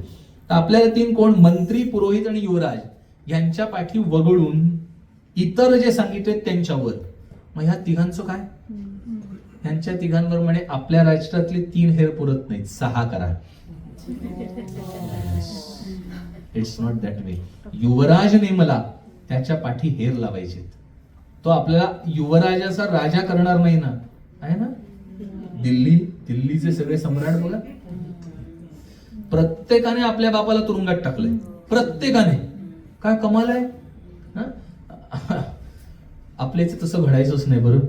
तर आपल्याला 3 कोण, मंत्री, पुरोहित आणि युवराज यांच्या पाठी वगळून इतर जे सांगितले त्यांच्यावर. मग ह्या तिघांचं काय, यांच्या तिघांवर म्हणे आपल्या राष्ट्रातले 3 हेर पुरत नाहीत, 6 करा. It's not that way. युवराज नेमला त्याच्या पाठी हेर लावायचे. तो आपल्याला युवराजाचा राजा करणार नाही ना, आहे ना. दिल्लीचे सगळे सम्राट बघा, प्रत्येकाने आपल्या बापाला तुरुंगात टाकलंय, प्रत्येकाने. काय कमाल आहे. आपल्या इथे तसं घडायचंच नाही बरं,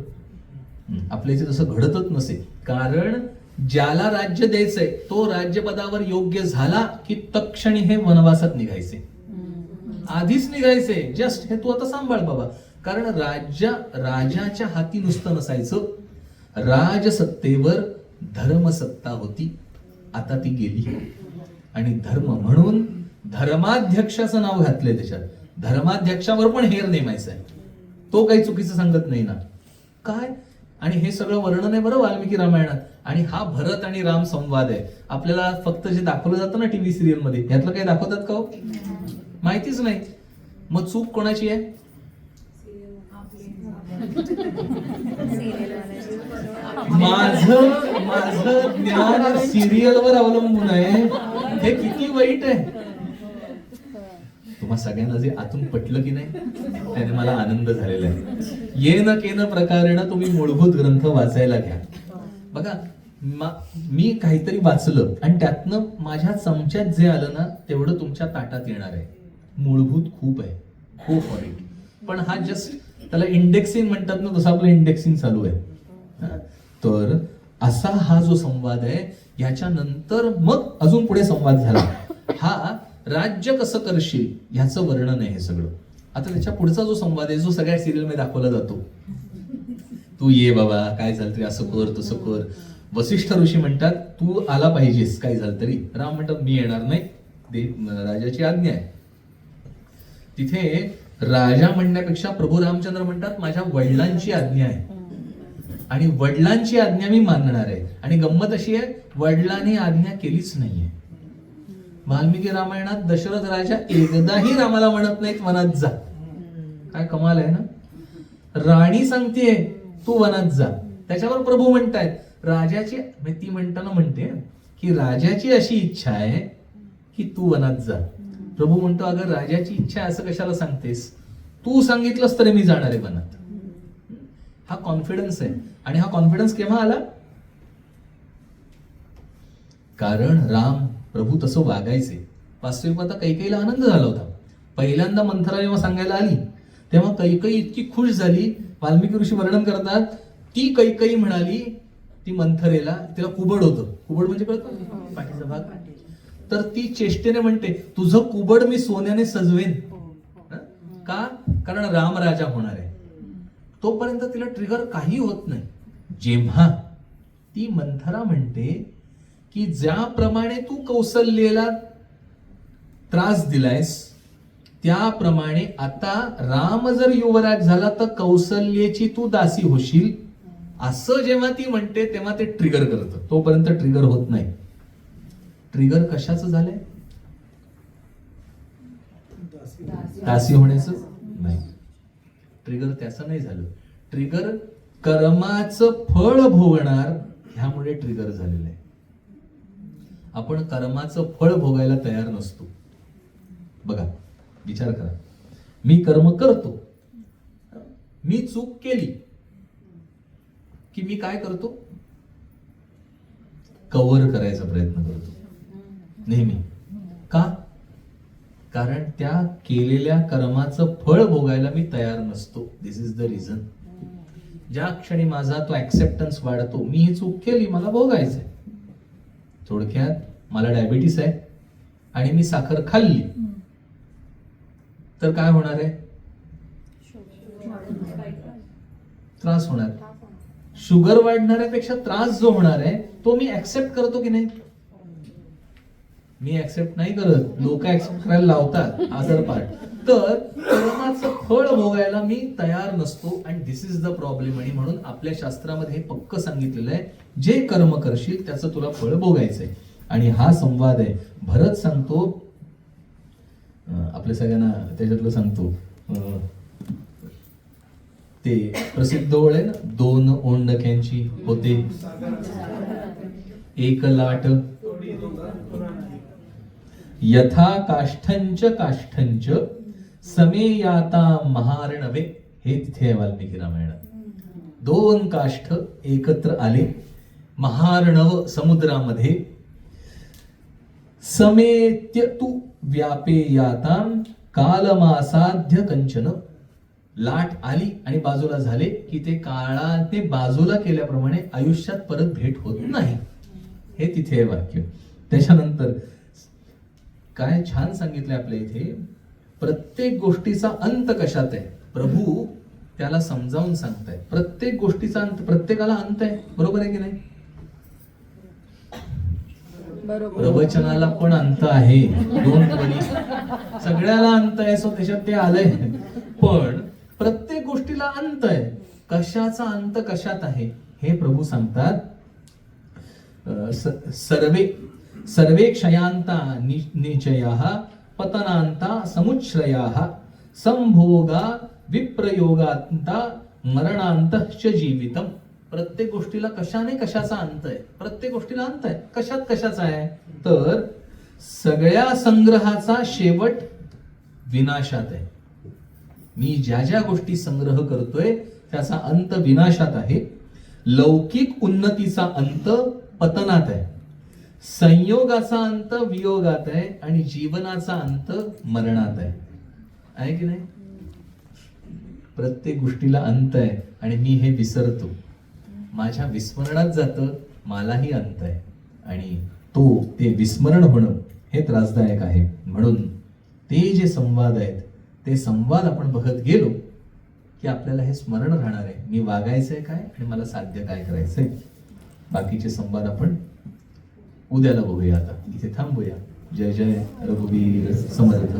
आपल्या इथे तसं घडतच नसे. कारण ज्याला राज्य द्यायचंय तो राज्यपदावर योग्य झाला की तत्क्षणी हे वनवासात निघायचे, आधीच निघायचे. जस्ट हे तू आता सांभाळ बाबा. कारण राजाच्या हाती नुसतं नसायचं, राजसत्तेवर धर्मसत्ता होती, आता ती गेली. आणि धर्म म्हणून धर्माध्यक्षाचं नाव घातलंय त्याच्यात. धर्माध्यक्षावर पण हेर नेमायचं आहे, तो काही चुकीचं सांगत नाही ना. काय, आणि हे सगळं वर्णन आहे बरं वाल्मिकी रामायणात. आणि हा भरत आणि राम संवाद आहे. आपल्याला फक्त जे दाखवलं जातं ना टीव्ही सिरियल मध्ये, यातलं काही दाखवतात का हो, माहितीच नाही. मग चूक कोणाची आहे. माझं ज्ञान सिरियलवर अवलंबून आहे. हे किती वाईट आहे. तुम्हा सगळ्यांना जे आतून पटलं की नाही त्याने मला आनंद झालेला आहे. येन केन प्रकारेण तुम्ही मूलभूत ग्रंथ वाचायला घ्या. बघा, मी काहीतरी वाचलं आणि त्यातनं माझ्या चमच्यात जे आलं ना तेवढं तुमच्या ताटात येणार आहे. मूलभूत खूप आहे, खूप वाईट. पण हा जस्ट त्याला इंडेक्सिंग म्हणतात ना, तसं आपलं इंडेक्सिंग चालू आहे. तर असा हा जो संवाद आहे, याच्यानंतर मग अजून पुढे संवाद झाला. हा राज्य कसं करशील ह्याचं वर्णन आहे हे सगळं. आता त्याच्या पुढचा जो संवाद आहे जो सगळ्या सिरियल मध्ये दाखवला जातो, तू ये बाबा, काय झालं तरी असं कर तसं कर. वसिष्ठ ऋषी म्हणतात तू आला पाहिजेस काय झालं तरी. राम म्हणतात मी येणार नाही, राजाची आज्ञा आहे. तिथे राजा म्हणण्यापेक्षा प्रभू रामचंद्र म्हणतात माझ्या वडिलांची आज्ञा आहे आणि वडिलांची आज्ञा मी मानणार आहे. आणि गंमत अशी आहे, वडिलांनी आज्ञा केलीच नाहीये. वाल्मिकी रामायणात दशरथ राजा एकदाही रामाला म्हणत नाहीत वनात जा. काय कमाल आहे ना. राणी सांगतेय तू वनात जा, त्याच्यावर प्रभू म्हणतायत राजाची, ती म्हणताना म्हणते की राजाची अशी इच्छा आहे की तू वनात जा. प्रभू म्हणतो अगं राजाची इच्छा आहे असं कशाला सांगतेस, तू सांगितलंस तरी मी जाणार आहे वनात. हा कॉन्फिडन्स आहे. आणि हा कॉन्फिडन्स केव्हा आला? कारण राम प्रभू तसं वागायचे. वास्तविक आता कैकेयीला आनंद झाला होता. पहिल्यांदा मंथरा जेव्हा सांगायला आली तेव्हा कैकेयी इतकी खुश झाली. वाल्मिकी ऋषी वर्णन करतात, ती कैकेयी म्हणाली ती मंथरेला, तिला कुबड होतं. कुबड म्हणजे कळतं पाठीचा भाग. तर ती चेष्टेने म्हणते तुझं कुबड मी सोन्याने सजवेन. का? कारण राम राजा होणार आहे. तोपर्यंत तिला ट्रिगर काही होत नाही. जेव्हा ती मंथरा म्हणते की ज्याप्रमाणे तू कौसल्येला त्रास दिलायस त्याप्रमाणे आता राम जर युवराज झाला तर कौसल्येची तू दासी होशील, असं जेव्हा ती म्हणते तेव्हा ते ट्रिगर करतं. तोपर्यंत ट्रिगर होत नाही. ट्रिगर कशाचं झालंय? दासी होण्याचं नाही. ट्रिगर त्याचं नाही झालं. ट्रिगर कर्माचं फळ भोगणार ह्यामुळे ट्रिगर झालेलं आहे. आपण कर्माचं फळ भोगायला तयार नसतो. बघा, विचार करा, मी कर्म करतो, मी चूक केली की मी काय करतो? कव्हर करायचा प्रयत्न करतो नेहमी. का? कारण त्या केलेल्या कर्माचं फळ भोगायला मी तयार नसतो. दिस इज द रिझन. ज्या क्षणी माझा तो ऍक्सेप्टन्स वाढतो, मी ही चूक केली, मला भोगायचंय. थोडक्यात मला डायबिटीस आहे आणि मी साखर खाल्ली तर काय होणार आहे? त्रास होणार. शुगर वाढणाऱ्यापेक्षा त्रास जो होणार आहे तो मी ऍक्सेप्ट करतो की नाही? मी ऍक्सेप्ट नाही करत, लोक ऍक्सेप्ट करायला लावतात आदर पाठ. तर कर्माचं फळ भोगायला मी तयार नसतो. आणि दिस इज द प्रॉब्लेम. आणि म्हणून आपल्या शास्त्रामध्ये हे पक्क सांगितलेलं आहे, जे कर्म करशील त्याचं तुला फळ भोगायचंय. आणि हा संवाद आहे. भरत सांगतो, आपल्या सगळ्यांना त्याच्यातलं सांगतो, ते प्रसिद्ध ओळ आहे ना, दोन ओंडक्यांची होते एक लाट, यथा काष्ठंच काष्ठंच समेयाता महार्णवे. हे तिथे आहे वाल्मिकी रामायणात. दोन काष्ठ एकत्र आले महार्णव समुद्रामध्ये. समेत्य तू व्यापेयातां कालमासाध्य कंचन. लाट आली आणि बाजूला झाले की ते काळाने बाजूला केल्याप्रमाणे आयुष्यात परत भेट होत नाही. हे तिथे वाक्य. त्याच्यानंतर काय छान सांगितलंय आपल्या इथे, प्रत्येक गोष्टीचा अंत कशात आहे प्रभू त्याला समजावून सांगताय. प्रत्येक गोष्टीचा अंत, प्रत्येकाला अंत आहे. बरोबर आहे की नाही? प्रवचनाला पण अंत आहे. डोंट वरी, सगळ्याला अंत आहे. सो त्याच्यात ते आलंय. पण प्रत्येक गोष्टीला अंत आहे. कशाचा अंत कशात आहे हे प्रभू सांगतात. सर्वे क्षयांता निचयाः पतनांता समुच्छ्रयाः संभोगा विप्रयोगांता मरणांतश्च जीवितम. प्रत्येक गोष्टीला कशाने कशाचा अंत आहे. प्रत्येक गोष्टीला अंत आहे. कशात कशाचा आहे? तर सगळ्या संग्रहाचा शेवट विनाशात आहे. मी ज्या ज्या गोष्टी संग्रह करतोय त्याचा अंत विनाशात आहे. लौकिक उन्नतीचा अंत पतनात आहे. संयोगाचा अंत वियोगात आहे. आणि जीवनाचा अंत मरणात आहे. आहे की नाही? प्रत्येक गोष्टीला अंत आहे. आणि मी हे विसरतो, माझ्या विस्मरणात जातं. मलाही अंत आहे. आणि ते विस्मरण होणं हे त्रासदायक आहे. म्हणून ते जे संवाद आहेत ते संवाद आपण बघत गेलो की आपल्याला हे स्मरण राहणार आहे, मी वागायचंय काय आणि मला साध्य काय करायचंय. बाकीचे संवाद आपण उद्याला बघूया. आता इथे थांबूया. जय जय रघुवीर समर्थ.